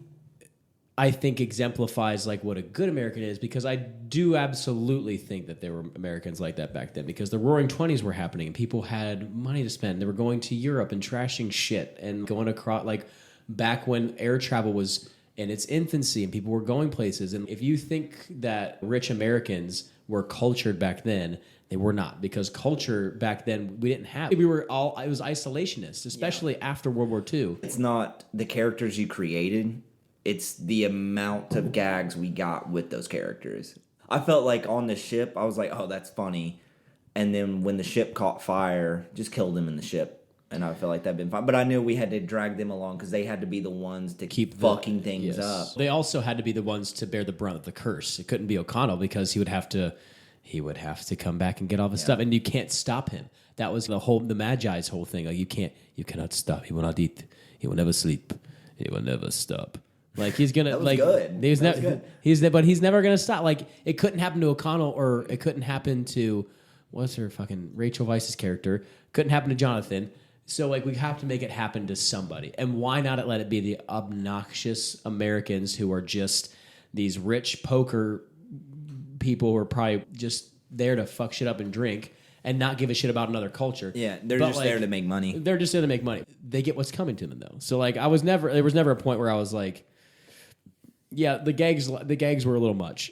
I think, exemplifies like what a good American is, because I do absolutely think that there were Americans like that back then, because the Roaring '20s were happening and people had money to spend. They were going to Europe and trashing shit and going across, like back when air travel was in its infancy and people were going places. And if you think that rich Americans were cultured back then, they were not, because culture back then we didn't have. It was isolationist, especially after World War II. It's not the characters you created, it's the amount of gags we got with those characters. I felt like on the ship, I was like, oh, that's funny. And then when the ship caught fire, just killed them in the ship. And I felt like that'd been fine. But I knew we had to drag them along because they had to be the ones to keep fucking things up. They also had to be the ones to bear the brunt of the curse. It couldn't be O'Connell, because he would have to come back and get all the stuff, and you can't stop him. That was the Magi's whole thing. Like you cannot stop. He will not eat. He will never sleep. He will never stop. Like he's gonna That was like good. He's That was good. But he's never gonna stop. Like it couldn't happen to O'Connell, or it couldn't happen to what's her fucking Rachel Weisz's character. Couldn't happen to Jonathan. So, like, we have to make it happen to somebody. And why not let it be the obnoxious Americans who are just these rich poker people who are probably just there to fuck shit up and drink and not give a shit about another culture. Yeah, they're just there to make money. They're just there to make money. They get what's coming to them, though. So, like, there was never a point where I was like, yeah, the gags were a little much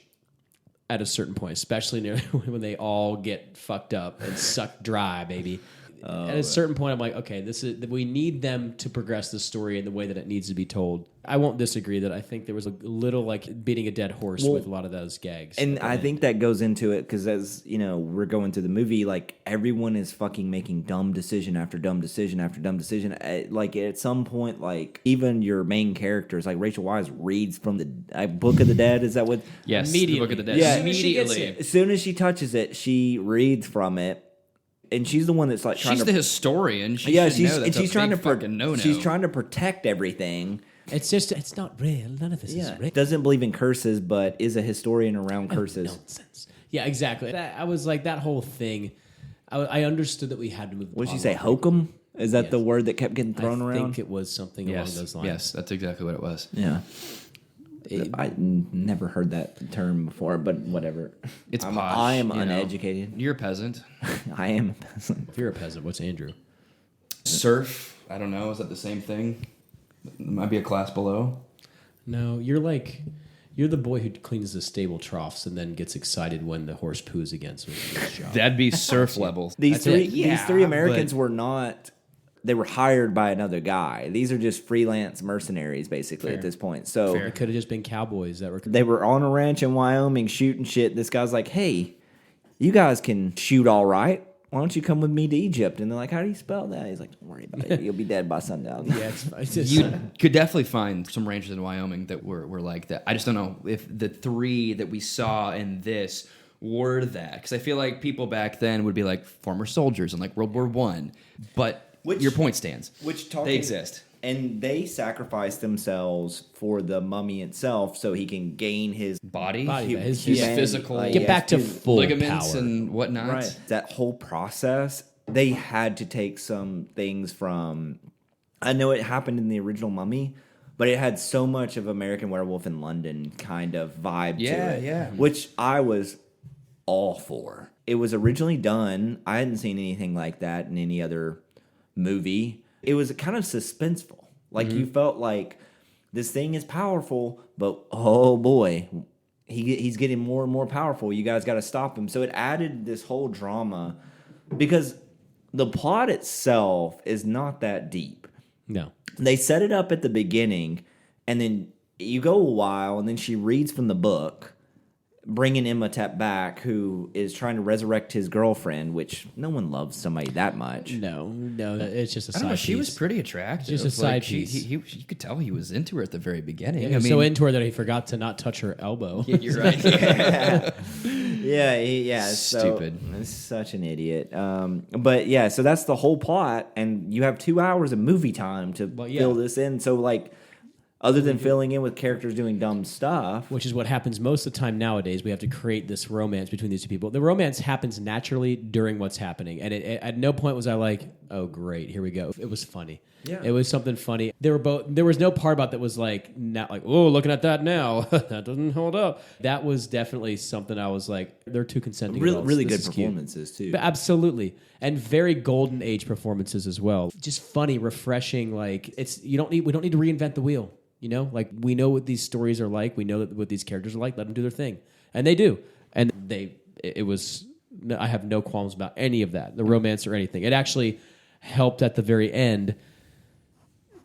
at a certain point, especially near when they all get fucked up and sucked dry, baby. At a certain point, I'm like, okay, we need them to progress the story in the way that it needs to be told. I won't disagree that I think there was a little like beating a dead horse with a lot of those gags. And I think that goes into it because, as you know, we're going through the movie, like everyone is fucking making dumb decision after dumb decision after dumb decision. Like at some point, like even your main characters, like Rachel Weisz reads from the Book of the Dead. Is that what? Yes, Immediately. the Book of the Dead. Yeah. Immediately. As soon as she touches it, she reads from it. And she's the one that's like trying She's to. the historian. She's Trying to fucking no-no. She's trying to protect everything. It's not real. None of this is real. Doesn't believe in curses, but is a historian around curses. Nonsense. Yeah, exactly. I was like, that whole thing, I understood that we had to move. What did you say, hokum? Is that the word that kept getting thrown around? I think it was something along those lines. Yes, that's exactly what it was. Yeah. I never heard that term before, but whatever. It's posh, I am you know. uneducated. You're a peasant. I am a peasant. If you're a peasant, what's Andrew? Surf, I don't know. Is that the same thing? It might be a class below. No, you're the boy who cleans the stable troughs and then gets excited when the horse poos again. So it's a good job. That'd be surf levels. These three Yeah, Americans but- were not. They were hired by another guy. These are just freelance mercenaries, basically, at this point. So It could have just been cowboys that were. they were on a ranch in Wyoming shooting shit. This guy's like, "Hey, you guys can shoot all right. Why don't you come with me to Egypt?" And they're like, "How do you spell that?" He's like, "Don't worry about it. You'll be dead by sundown." Yeah, it's just, You could definitely find some ranches in Wyoming that were like that. I just don't know if the three that we saw in this were that. Because I feel like people back then would be like former soldiers in like World War I. But your point stands. They exist. And they sacrificed themselves for the mummy itself so he can gain his Body, his his humanity, physical like, get back to full ligaments power. and whatnot. Right. That whole process, they had to take some things from. I know it happened in the original Mummy, but it had so much of American Werewolf in London kind of vibe to it. Yeah. Which I was all for. It was originally done. I hadn't seen anything like that in any other movie. It was kind of suspenseful. Like you felt like this thing is powerful, but oh boy, he's getting more and more powerful. You guys got to stop him. So it added this whole drama because the plot itself is not that deep. no. They set it up at the beginning, and then you go a while, and then she reads from the book, bringing Imhotep back, who is trying to resurrect his girlfriend, which no one loves somebody that much. No, it's just a I don't know. side She piece. was pretty attractive. Just a side Like, piece. You could tell he was into her at the very beginning. He was so into her that he forgot to not touch her elbow. You're right. Yeah. Stupid. So, it's such an idiot. But yeah, so that's the whole plot, and you have 2 hours of movie time to fill this in. So like, other than filling in with characters doing dumb stuff. Which is what happens most of the time nowadays. We have to create this romance between these two people. The romance happens naturally during what's happening. And at no point was I like, oh, great, here we go. It was funny. Yeah. It was something funny. There was no part about that was like, not like, oh, looking at that now. That doesn't hold up. That was definitely something I was like, they're two consenting adults. Really This good is cute. performances, too. But absolutely. And very golden age performances as well. Just funny, refreshing. Like we don't need to reinvent the wheel. You know, like we know what these stories are like. We know what these characters are like. Let them do their thing, and they do. And it was. I have no qualms about any of that, the romance or anything. It actually helped at the very end,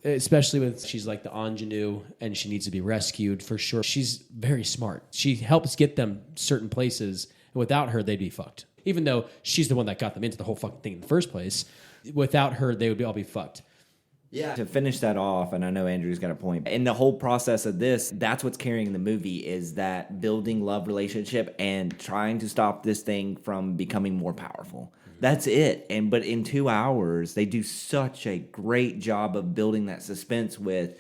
especially when she's like the ingenue and she needs to be rescued for sure. She's very smart. She helps get them certain places. And without her, they'd be fucked. Even though she's the one that got them into the whole fucking thing in the first place, without her, they would all be fucked. Yeah. To finish that off, and I know Andrew's got a point, in the whole process of this, that's what's carrying the movie is that building love relationship and trying to stop this thing from becoming more powerful. That's it. But in 2 hours, they do such a great job of building that suspense with,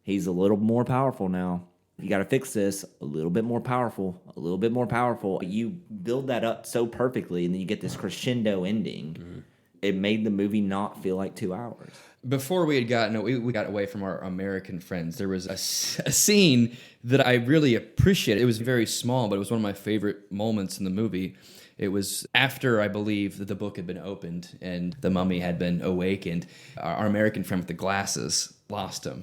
he's a little more powerful now. You got to fix this. A little bit more powerful. A little bit more powerful. You build that up so perfectly, and then you get this crescendo ending. Mm-hmm. It made the movie not feel like 2 hours. Before we got away from our American friends, there was a scene that I really appreciated. It was very small, but it was one of my favorite moments in the movie. It was after, I believe, that the book had been opened and the mummy had been awakened. Our American friend with the glasses lost him.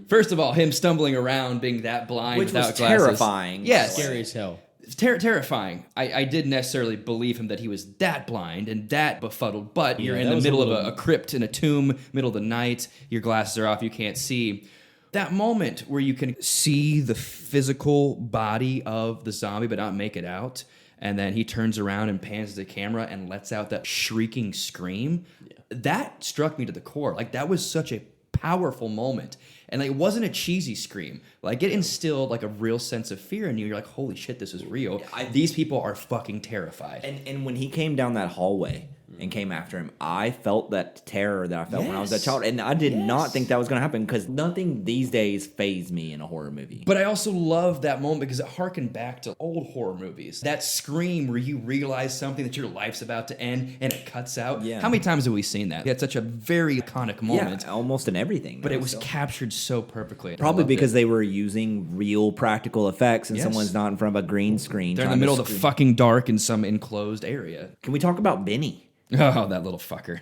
First of all, him stumbling around, being that blind Which without was glasses. terrifying. Yes. Scary as hell. Terrifying. I didn't necessarily believe him that he was that blind and that befuddled, but you're in the middle of a crypt in a tomb, middle of the night, your glasses are off, you can't see. That moment where you can see the physical body of the zombie but not make it out, and then he turns around and pans the camera and lets out that shrieking scream, that struck me to the core. Like, that was such a powerful moment. And like, it wasn't a cheesy scream. Like, it instilled like a real sense of fear in you. You're like, holy shit, this is real. These people are fucking terrified. And when he came down that hallway, and came after him. I felt that terror that I felt when I was a child, and I did not think that was going to happen because nothing these days fazed me in a horror movie. But I also love that moment because it harkened back to old horror movies. That scream where you realize something that your life's about to end and it cuts out. Yeah. How many times have we seen that? It's such a very iconic moment. Yeah, almost in everything. But it was captured so perfectly. Probably because they were using real practical effects and someone's not in front of a green screen. They're in the middle of the fucking dark in some enclosed area. Can we talk about Benny? Oh, that little fucker.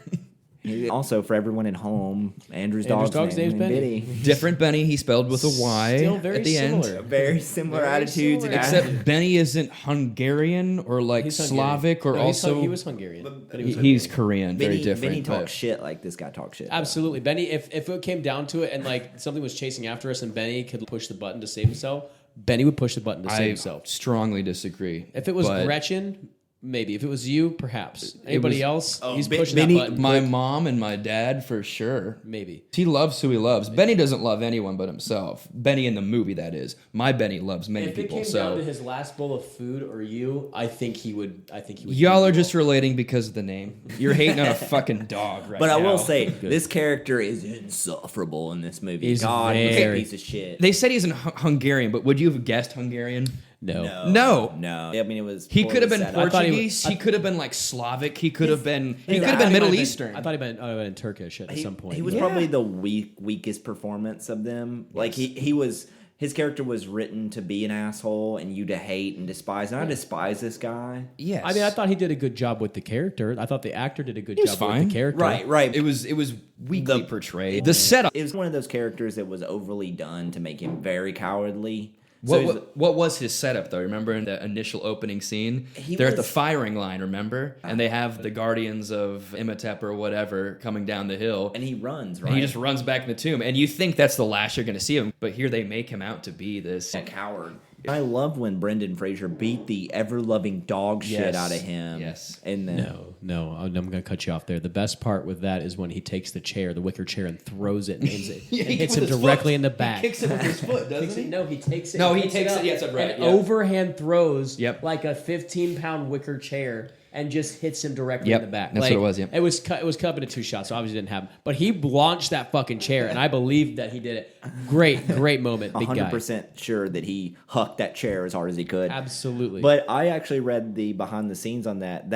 Also, for everyone at home, Andrew's Andrew's dog's name's Benny. Different Benny, he spelled with a Y Still very at the similar. end. Very similar Very attitudes. similar. Except Benny isn't Hungarian or like He's Slavic or Hungarian. No, also... he was Hungarian. But he was He's Korean, very Benny, different. Benny but- talks shit like this guy talks shit. Absolutely. Benny, if it came down to it and like something was chasing after us and Benny could push the button to save himself, Benny would push the button to save I himself. strongly disagree. If it was but Gretchen, maybe. If it was you, perhaps. Anybody else, he's pushing Benny- that button. My mom and my dad, for sure. Maybe. He loves who he loves. Benny doesn't love anyone but himself. Benny in the movie, that is. My Benny loves many If it people. came down to So his last bowl of food or you, I think he would. y'all are just relating because of the name. You're hating on a fucking dog right But now. I will say, this character is insufferable in this movie. He's God, he's a very- piece of shit. They said he's an Hungarian, but would you have guessed Hungarian? No. No. No. I mean, it was. He could have been I thought he Portuguese. He could have been like Slavic. He could have been. He his could have been eye Middle might have been- Eastern. I thought he'd been Turkish at some point. He was probably the weakest performance of them. Like he was. His character was written to be an asshole and you to hate and despise. And I despise this guy. Yes. I mean, I thought he did a good job with the character. I thought the actor did a good was job fine. with the character. Right. It was weakly portrayed. The setup. It was one of those characters that was overly done to make him very cowardly. So he's- What was his setup though? Remember in the initial opening scene, they're at the firing line. Remember, and they have the guardians of Imhotep or whatever coming down the hill, and he runs, right? and he just runs back in the tomb. And you think that's the last you're going to see him, but here they make him out to be this a coward. I love when Brendan Fraser beat the ever-loving dog shit Yes. out of him. Yes. And then No, I'm going to cut you off there. The best part with that is when he takes the chair, the wicker chair, and throws it and aims it, and hits him directly in the back. He kicks it with his foot, doesn't he? No, he takes it. No, he picks takes up it, yes, that's right, And yep. overhand throws Yep. like a 15-pound wicker chair and just hits him directly Yep, in the back. that's Like, what it was, yep. It was cut up into 2 shots, so obviously it didn't happen. But he launched that fucking chair, and I believe that he did it. Great moment. Big guy. 100% sure that he hucked that chair as hard as he could. Absolutely. But I actually read the behind the scenes on that.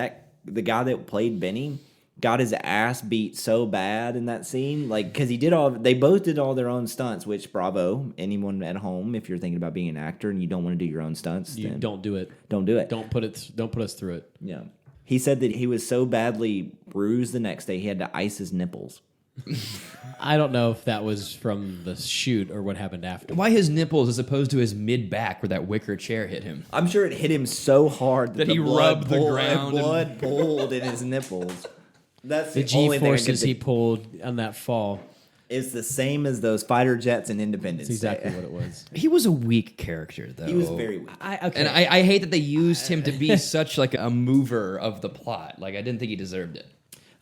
The guy that played Benny got his ass beat so bad in that scene, like because they both did all their own stunts. Which bravo, anyone at home, if you're thinking about being an actor and you don't want to do your own stunts, you then don't do it. don't do it. Don't put us through it. Yeah. He said that he was so badly bruised the next day he had to ice his nipples. I don't know if that was from the shoot or what happened after. Why his nipples as opposed to his mid back where that wicker chair hit him? I'm sure it hit him so hard that That he the blood rubbed the ground and- blood pooled in his nipples. That's The the only thing I can G-forces he think. pulled on that fall. It's the same as those fighter jets in Independence That's exactly Day. what it was. He was a weak character, though. He was very weak. And I hate that they used him to be such like a mover of the plot. Like I didn't think he deserved it.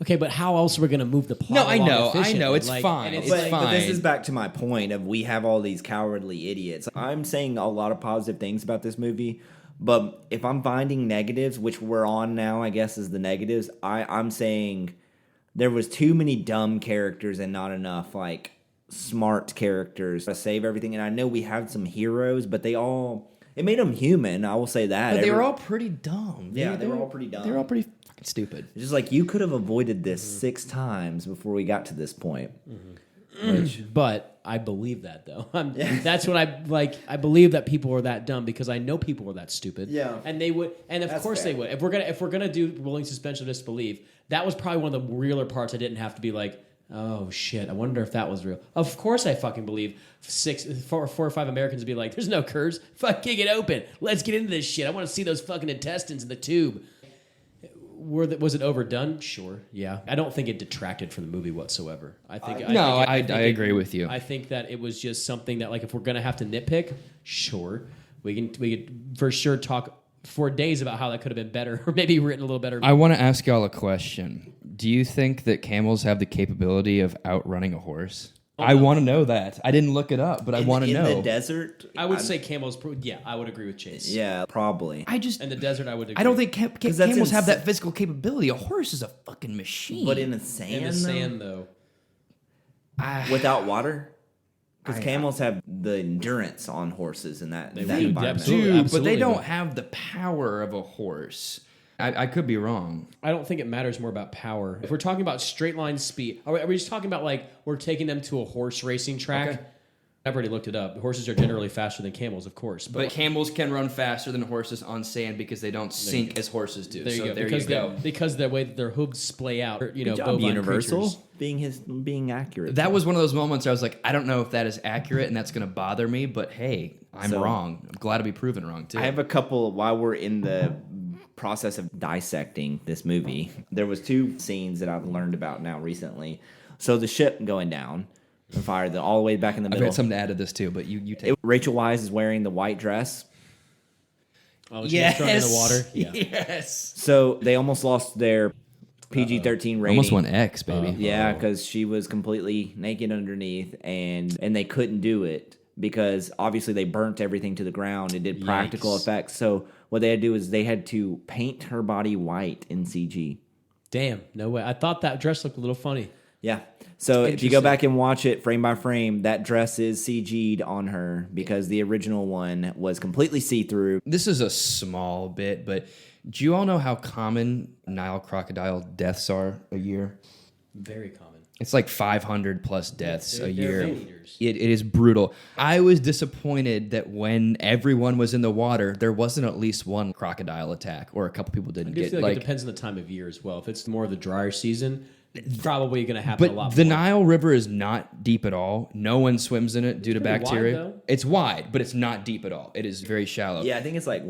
Okay, but how else are we going to move the plot? No, I along know, efficiently? it's fine. and It's But this fine. is back to my point of we have all these cowardly idiots. I'm saying a lot of positive things about this movie, but if I'm finding negatives, which we're on now, I guess is the negatives, I'm saying there was too many dumb characters and not enough like smart characters to save everything. And I know we had some heroes, but it made them human. I will say that. But they were all pretty dumb. Yeah, they were all pretty dumb. They were all pretty fucking stupid. It's just like you could have avoided this 6 times before we got to this point. But I believe that though. That's what I like. I believe that people are that dumb because I know people were that stupid. Yeah. and they would, and of That's course fair. they would. If we're gonna do rolling suspension of disbelief, that was probably one of the realer parts. I didn't have to be like, oh shit, I wonder if that was real. Of course I fucking believe 4 or 5 Americans would be like, there's no curves. Fuck, kick it open. Let's get into this shit. I want to see those fucking intestines in the tube. Was it overdone? Sure, yeah. I don't think it detracted from the movie whatsoever. I agree with you. I think that it was just something that, like, if we're gonna have to nitpick, sure, we could for sure talk for days about how that could have been better or maybe written a little better. I want to ask y'all a question. Do you think that camels have the capability of outrunning a horse? I want to know that. I didn't look it up, but I want to know. In the desert? I would say camels. Yeah, I would agree with Chase. Yeah, probably. In the desert, I would agree. I don't think that's camels have that physical capability. A horse is a fucking machine. But in the sand, in the sand though. without water? Because camels have the endurance on horses in that do, environment. absolutely. But they don't have the power of a horse. I could be wrong. I don't think it matters more about power. If we're talking about straight line speed, are we just talking about like we're taking them to a horse racing track? Okay. I've already looked it up. Horses are generally faster than camels, of course. But camels can run faster than horses on sand because they don't sink as horses do. There you go. There because you go. Because the way that their hooves splay out, Good job, bovine Universal, creatures. being accurate. That was one of those moments where I was like, I don't know if that is accurate and that's going to bother me, but hey, I'm wrong. I'm glad to be proven wrong, too. I have a couple, while we're in the process of dissecting this movie, there was 2 scenes that I've learned about now recently. So the ship going down and fire all the way back in the middle. I've got something to add to this, too, but you take Rachel Weisz is wearing the white dress. Oh, she gets thrown in the water? Yeah. Yes. So they almost lost their PG-13 rating. Almost went X, baby. Yeah, because she was completely naked underneath, and they couldn't do it because obviously they burnt everything to the ground and did practical effects. So what they had to do is they had to paint her body white in CG. Damn, no way. I thought that dress looked a little funny. Yeah. So if you go back and watch it frame by frame, that dress is CG'd on her because the original one was completely see-through. This is a small bit, but do you all know how common Nile crocodile deaths are a year? Very common. It's like 500 plus deaths a year. man-eaters. It is brutal. I was disappointed that when everyone was in the water, there wasn't at least one crocodile attack, or a couple people didn't I do get feel like it depends on the time of year as well. If it's more of the drier season, it's probably going to happen a lot But the more. Nile River is not deep at all. No one swims in it due to pretty bacteria. wide, though. It's wide, but it's not deep at all. It is very shallow. Yeah, I think it's like,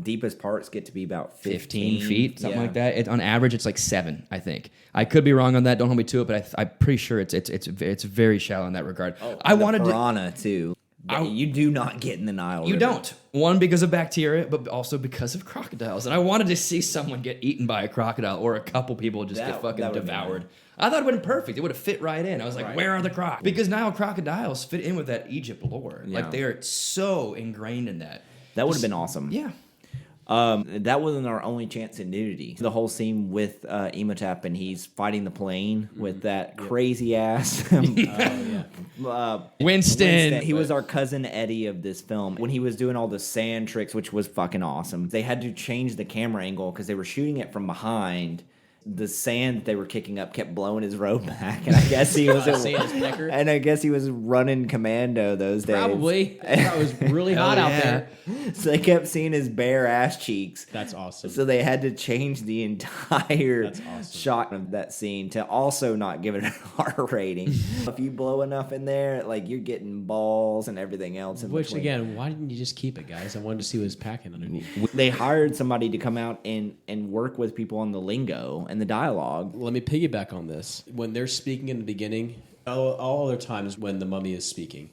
deepest parts get to be about 15 feet, something Yeah. like that. On average, it's like 7, I think. I could be wrong on that. Don't hold me to it, but I'm pretty sure it's very shallow in that regard. I wanted to. piranha too. You do not get in the Nile River. You don't. One, because of bacteria, but also because of crocodiles. And I wanted to see someone get eaten by a crocodile or a couple people just get fucking that would've been devoured. I thought it would have been perfect. It would have fit right in. I was like, where are the crocs? Because Nile crocodiles fit in with that Egypt lore. Yeah. Like, they are so ingrained in that. That would have been awesome. Yeah. That wasn't our only chance at nudity. The whole scene with Imhotep and he's fighting the plane with that crazy ass Winston. He was our cousin Eddie of this film when he was doing all the sand tricks, which was fucking awesome. They had to change the camera angle because they were shooting it from behind. The sand that they were kicking up kept blowing his robe back, and I guess he was and I guess he was running commando those days. Probably. It was really hot out there. So they kept seeing his bare ass cheeks. That's awesome. So they had to change the entire shot of that scene to also not give it an R rating. If you blow enough in there, like you're getting balls and everything else. In Which between. again, why didn't you just keep it, guys? I wanted to see what was packing underneath. They hired somebody to come out and work with people on the lingo and the dialogue. Let me piggyback on this. When they're speaking in the beginning, all other times when the mummy is speaking.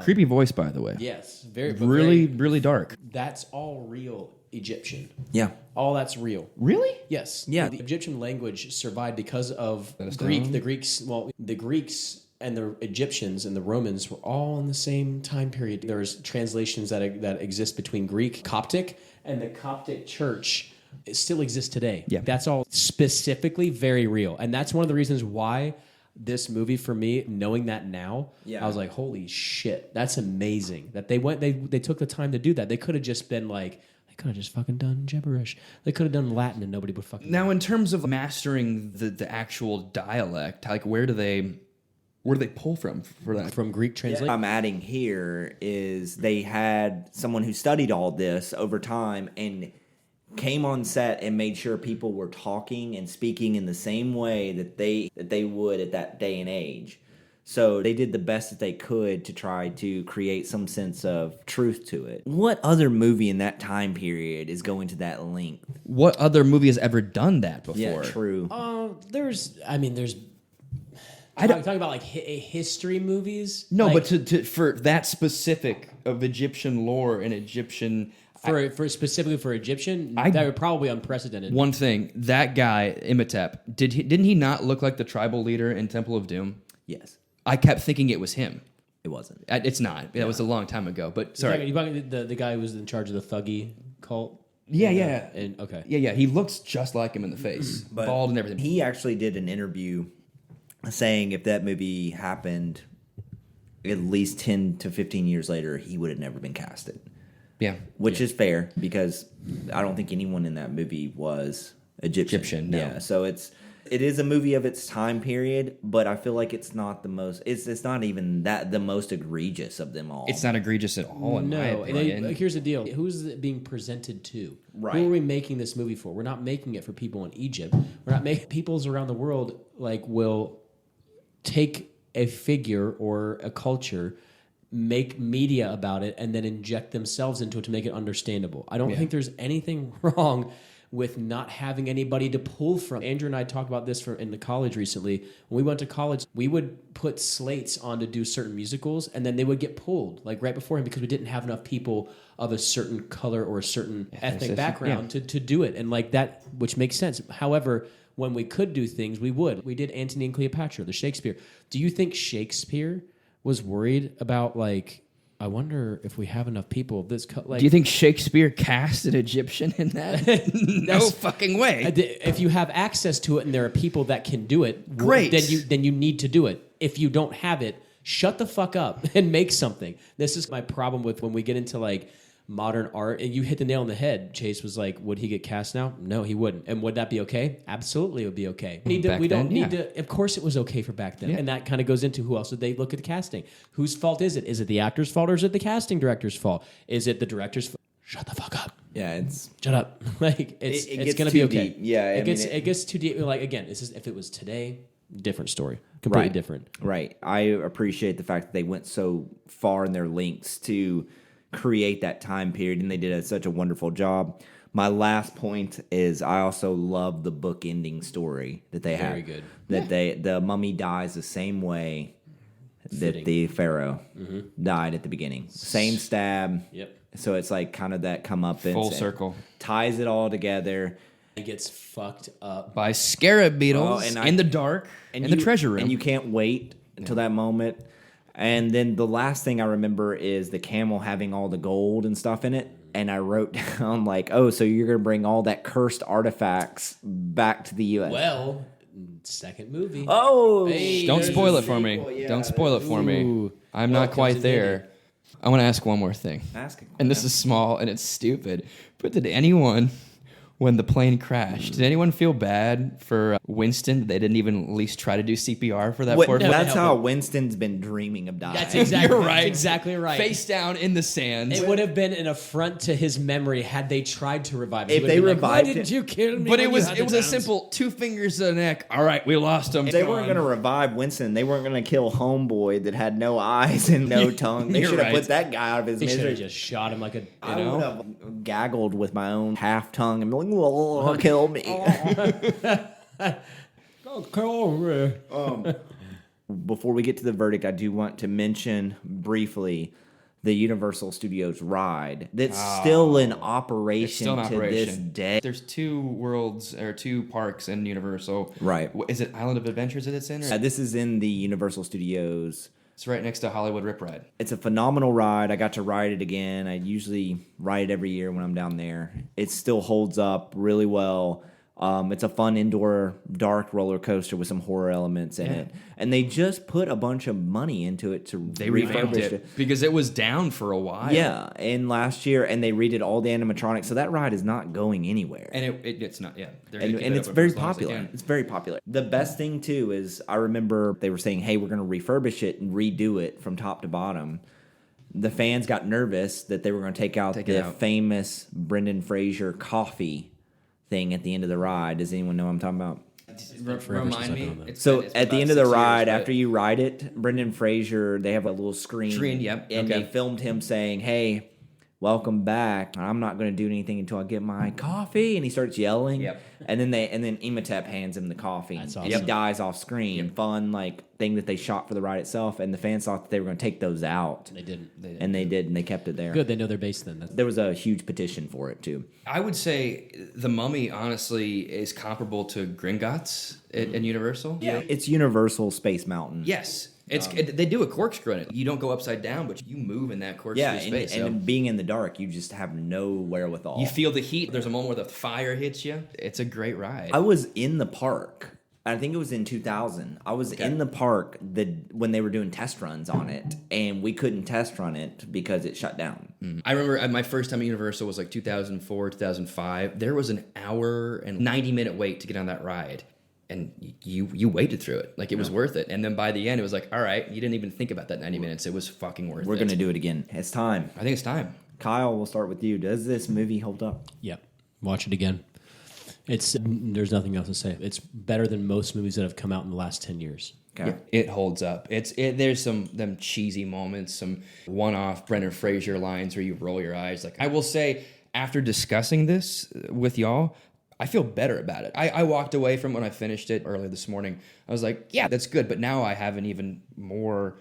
Creepy voice, by the way. Yes. Really dark. That's all real Egyptian. Yeah. All that's real. Really? Yes. Yeah. The Egyptian language survived because of That is Greek. down. The Greeks and the Egyptians and the Romans were all in the same time period. There's translations that exist between Greek, Coptic, and the Coptic church. It still exists today. Yeah. That's all specifically very real. And that's one of the reasons why this movie, for me, knowing that now, I was like, holy shit, that's amazing. That they took the time to do that. They could have just been like, they could have just fucking done gibberish. They could have done Latin and nobody would fucking Now, in terms of mastering the actual dialect, like where do they pull from for that? from Greek translation. I'm adding here is they had someone who studied all this over time and came on set and made sure people were talking and speaking in the same way that they would at that day and age. So they did the best that they could to try to create some sense of truth to it. What other movie in that time period is going to that length? What other movie has ever done that before? Yeah, true. There's talking about like history movies. No, like, but for that specific of Egyptian lore and Egyptian... for specifically for Egyptian, that would probably unprecedented. One thing, that guy, Imhotep, didn't he not look like the tribal leader in Temple of Doom? Yes. I kept thinking it was him. It wasn't. It's not. That was a long time ago. But sorry. You talking the guy who was in charge of the Thuggy cult? Yeah. Okay. Yeah. He looks just like him in the face, bald and everything. He actually did an interview saying if that movie happened at least 10 to 15 years later, he would have never been casted. Yeah. Which is fair because I don't think anyone in that movie was Egyptian. No. Yeah, so it is a movie of its time period, but I feel like it's not the most. It's not even the most egregious of them all. It's not egregious at all, in my opinion. Here's the deal: who's it being presented to? Right. Who are we making this movie for? We're not making it for people in Egypt. We're not making peoples around the world will take a figure or a culture, make media about it, and then inject themselves into it to make it understandable. I don't think there's anything wrong with not having anybody to pull from. Andrew and I talked about this in the college recently. When we went to college, we would put slates on to do certain musicals, and then they would get pulled like right beforehand because we didn't have enough people of a certain color or a certain ethnic background to do it, and like that, which makes sense. However, when we could do things, we would. We did Antony and Cleopatra, the Shakespeare. Do you think Shakespeare was worried about like, I wonder if we have enough people of this like, do you think Shakespeare cast an Egyptian in that? No fucking way. If you have access to it and there are people that can do it, great. Then you need to do it. If you don't have it, shut the fuck up and make something. This is my problem with when we get into like modern art, and you hit the nail on the head. Chase was like, would he get cast now? No, he wouldn't. And would that be okay? Absolutely, it would be okay. We don't need to. Of course, it was okay for back then, and that kind of goes into who else did they look at the casting? Whose fault is it? Is it the actor's fault or is it the casting director's fault? Is it the director's fault? Shut the fuck up. Yeah, shut up. Like it's gonna be okay. Deep. Yeah, it gets too deep. Like again, if it was today, different story, completely different. Right. I appreciate the fact that they went so far in their lengths to create that time period, and they did such a wonderful job. My last point is I also love the book ending story that they have. Very good. That the mummy dies the same way that the pharaoh died at the beginning. Same stab. Yep. So it's like kind of that comeuppance. Full circle. Ties it all together. It gets fucked up by scarab beetles in the dark in the treasure room. And you can't wait until that moment. And then the last thing I remember is the camel having all the gold and stuff in it. And I wrote down like, oh, so you're going to bring all that cursed artifacts back to the U.S. Well, second movie. Oh, hey, don't spoil it for me. Yeah. Don't spoil it for me. I'm not quite there. I want to ask one more thing. And this is small and it's stupid. But did anyone, when the plane crashed, did anyone feel bad for Winston? They didn't even at least try to do CPR for that poor person. That's how Winston's been dreaming of dying. That's exactly You're right. That's exactly right. Face down in the sand. It would have been an affront to his memory had they tried to revive him. If they revived like, why didn't you kill me? But it was a simple 2 fingers to the neck. All right, we lost him. They weren't going to revive Winston. They weren't going to kill Homeboy that had no eyes and no tongue. They should have put that guy out of his misery. They should have just shot him like a. I would have gaggled with my own half tongue and been like, "Whoa, kill me." Don't kill me. Before we get to the verdict, I do want to mention briefly the Universal Studios ride that's still in operation this day. There's 2 worlds or 2 parks in Universal. Right. Is it Island of Adventures that it's in? This is in the Universal Studios. It's right next to Hollywood Rip Ride. It's a phenomenal ride. I got to ride it again. I usually ride it every year when I'm down there. It still holds up really well. It's a fun indoor dark roller coaster with some horror elements in it. And they just put a bunch of money into it to refurbish it because it was down for a while. Yeah, and last year, and they redid all the animatronics, so that ride is not going anywhere. And it's not, and it's very popular. It's very popular. The best thing, too, is I remember they were saying, hey, we're going to refurbish it and redo it from top to bottom. The fans got nervous that they were going to take out the famous Brendan Fraser coffee thing at the end of the ride. Does anyone know what I'm talking about? Remind me. So at the end of the ride, after you ride it, Brendan Fraser, they have a little screen. And they filmed him saying, hey, welcome back. I'm not going to do anything until I get my coffee. And he starts yelling. And then Imhotep hands him the coffee. That's awesome. And he dies off screen. Fun thing that they shot for the ride itself. And the fans thought that they were going to take those out. They didn't. And they did, and they kept it there. Good, they know their base then. There was a huge petition for it, too. I would say The Mummy, honestly, is comparable to Gringotts in Universal. Yeah. It's Universal Space Mountain. Yes. They do a corkscrew in it. You don't go upside down, but you move in that corkscrew space. And being in the dark, you just have no wherewithal. You feel the heat. There's a moment where the fire hits you. It's a great ride. I was in the park. I think it was in 2000. I was in the park when they were doing test runs on it, and we couldn't test run it because it shut down. I remember my first time at Universal was like 2004, 2005. There was an hour and 90-minute wait to get on that ride. And you waited through it. Like, it was worth it. And then by the end, it was like, all right, you didn't even think about that 90 minutes. It was fucking worth it. We're going to do it again. It's time. I think it's time. Kyle, we'll start with you. Does this movie hold up? Yep. Watch it again. There's nothing else to say. It's better than most movies that have come out in the last 10 years. Okay. It holds up. There's them cheesy moments, some one-off Brendan Fraser lines where you roll your eyes. Like, I will say, after discussing this with y'all, I feel better about it. I walked away from when I finished it earlier this morning. I was like, yeah, that's good. But now I have an even more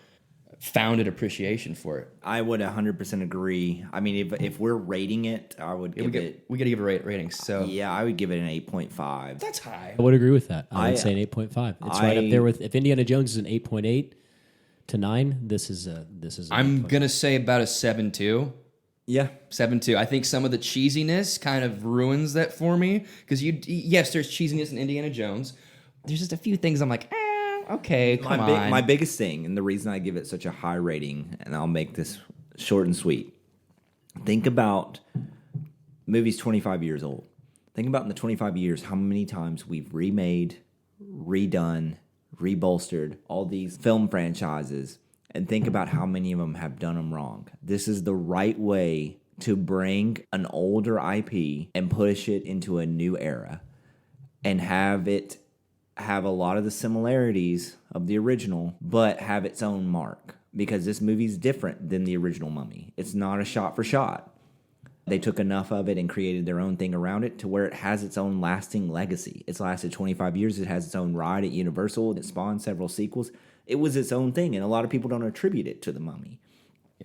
founded appreciation for it. I would 100% agree. I mean, if we're rating it, I would give it... We got to give it ratings. So yeah, I would give it an 8.5. That's high. I would agree with that. I would say an 8.5. It's right up there with... If Indiana Jones is an 8.8 to 9, this is I'm going to say about a 7.2. Yeah. 7.2. I think some of the cheesiness kind of ruins that for me. Because yes, there's cheesiness in Indiana Jones. There's just a few things I'm like, okay, come on. My biggest thing, and the reason I give it such a high rating, and I'll make this short and sweet. Think about movies 25 years old. Think about in the 25 years how many times we've remade, redone, rebolstered all these film franchises. And think about how many of them have done them wrong. This is the right way to bring an older IP and push it into a new era and have it have a lot of the similarities of the original, but have its own mark. Because this movie's different than the original Mummy. It's not a shot for shot. They took enough of it and created their own thing around it to where it has its own lasting legacy. It's lasted 25 years. It has its own ride at Universal. It spawned several sequels. It was its own thing, and a lot of people don't attribute it to the Mummy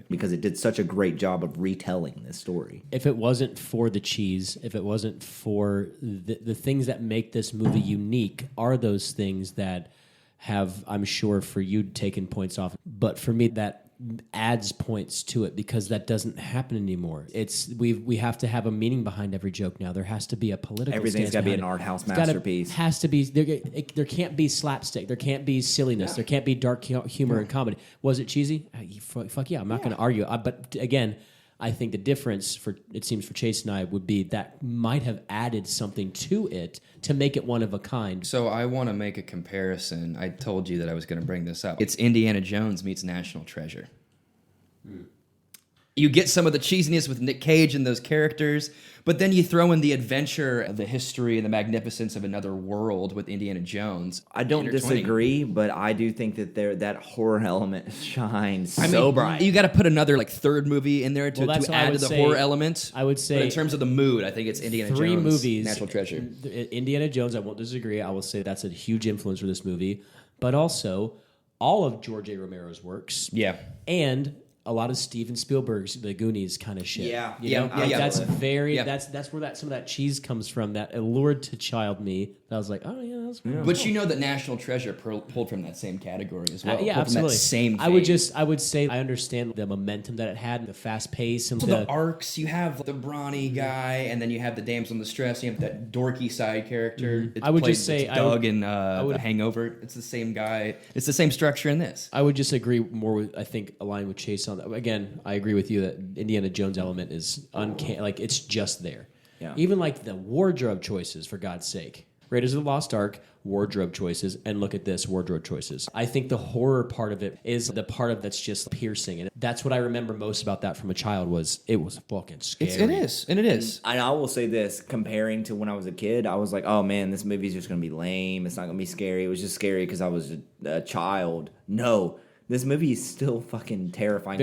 because it did such a great job of retelling this story. If it wasn't for the cheese, if it wasn't for the things that make this movie unique, are those things that have, I'm sure, for you taken points off. But for me, that adds points to it because that doesn't happen anymore. We have to have a meaning behind every joke now. There has to be a political. Everything's got to be an art house masterpiece. Has to be. There can't be slapstick. There can't be silliness. Yeah. There can't be dark humor and comedy. Was it cheesy? Fuck yeah. I'm not going to argue. But again, I think the difference it seems for Chase and I would be that might have added something to it to make it one of a kind. So I want to make a comparison. I told you that I was going to bring this up. It's Indiana Jones meets National Treasure. You get some of the cheesiness with Nick Cage and those characters, but then you throw in the adventure, the history, and the magnificence of another world with Indiana Jones. I don't disagree, but I do think that that horror element shines bright. You got to put another third movie in there to add to the horror element. I would say, but in terms of the mood, I think it's Indiana Jones. 3 movies, National Treasure. Indiana Jones. I won't disagree. I will say that's a huge influence for this movie, but also all of George A. Romero's works. Yeah, and a lot of Steven Spielberg's The Goonies kind of shit. Yeah. That's very. Yeah. That's where some of that cheese comes from. That allured to child me. That I was like, oh yeah, that's cool. But you know that National Treasure pulled from that same category as well. Yeah, absolutely. From that same. I would say I understand the momentum that it had, the fast pace, and the arcs. You have the brawny guy, and then you have the damsel in distress. You have that dorky side character. Mm-hmm. I would just say Doug in The Hangover. It's the same guy. It's the same structure in this. I would just agree more with aligning with Chase on that. Again, I agree with you that Indiana Jones element is uncanny. Like it's just there. Yeah. Even like the wardrobe choices, for God's sake. Raiders of the Lost Ark, wardrobe choices, and look at this, wardrobe choices. I think the horror part of it is the part of that's just piercing, and that's what I remember most about that from a child was it was fucking scary. It is. And I will say this, comparing to when I was a kid, I was like, oh man, this movie's just going to be lame. It's not going to be scary. It was just scary because I was a child. No. This movie is still fucking terrifying.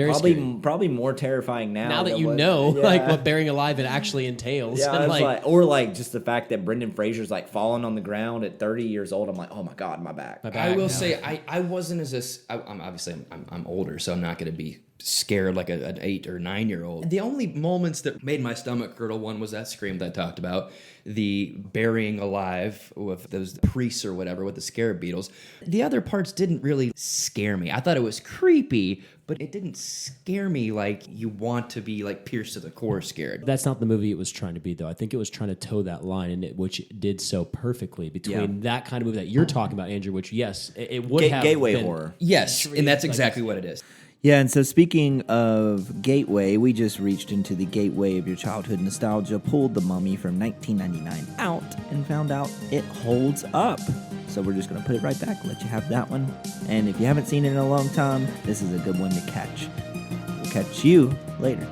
Probably more terrifying now. Now that you know, like what Burying Alive it actually entails. Yeah, and or just the fact that Brendan Fraser's falling on the ground at 30 years old. I'm like, oh my god, my back. I will say, I wasn't I'm obviously I'm older, so I'm not going to be scared like an 8 or 9-year-old. The only moments that made my stomach curdle, one was that scream that I talked about, the burying alive with those priests or whatever with the scarab beetles. The other parts didn't really scare me. I thought it was creepy, but it didn't scare me like you want to be like pierced to the core scared. That's not the movie it was trying to be, though. I think it was trying to toe that line, which it did so perfectly between that kind of movie that you're talking about, Andrew, which, yes, it would have gateway been horror. Yes, and that's exactly what it is. Yeah, and so speaking of gateway, we just reached into the gateway of your childhood nostalgia, pulled The Mummy from 1999 out, and found out it holds up. So we're just going to put it right back, let you have that one. And if you haven't seen it in a long time, this is a good one to catch. We'll catch you later.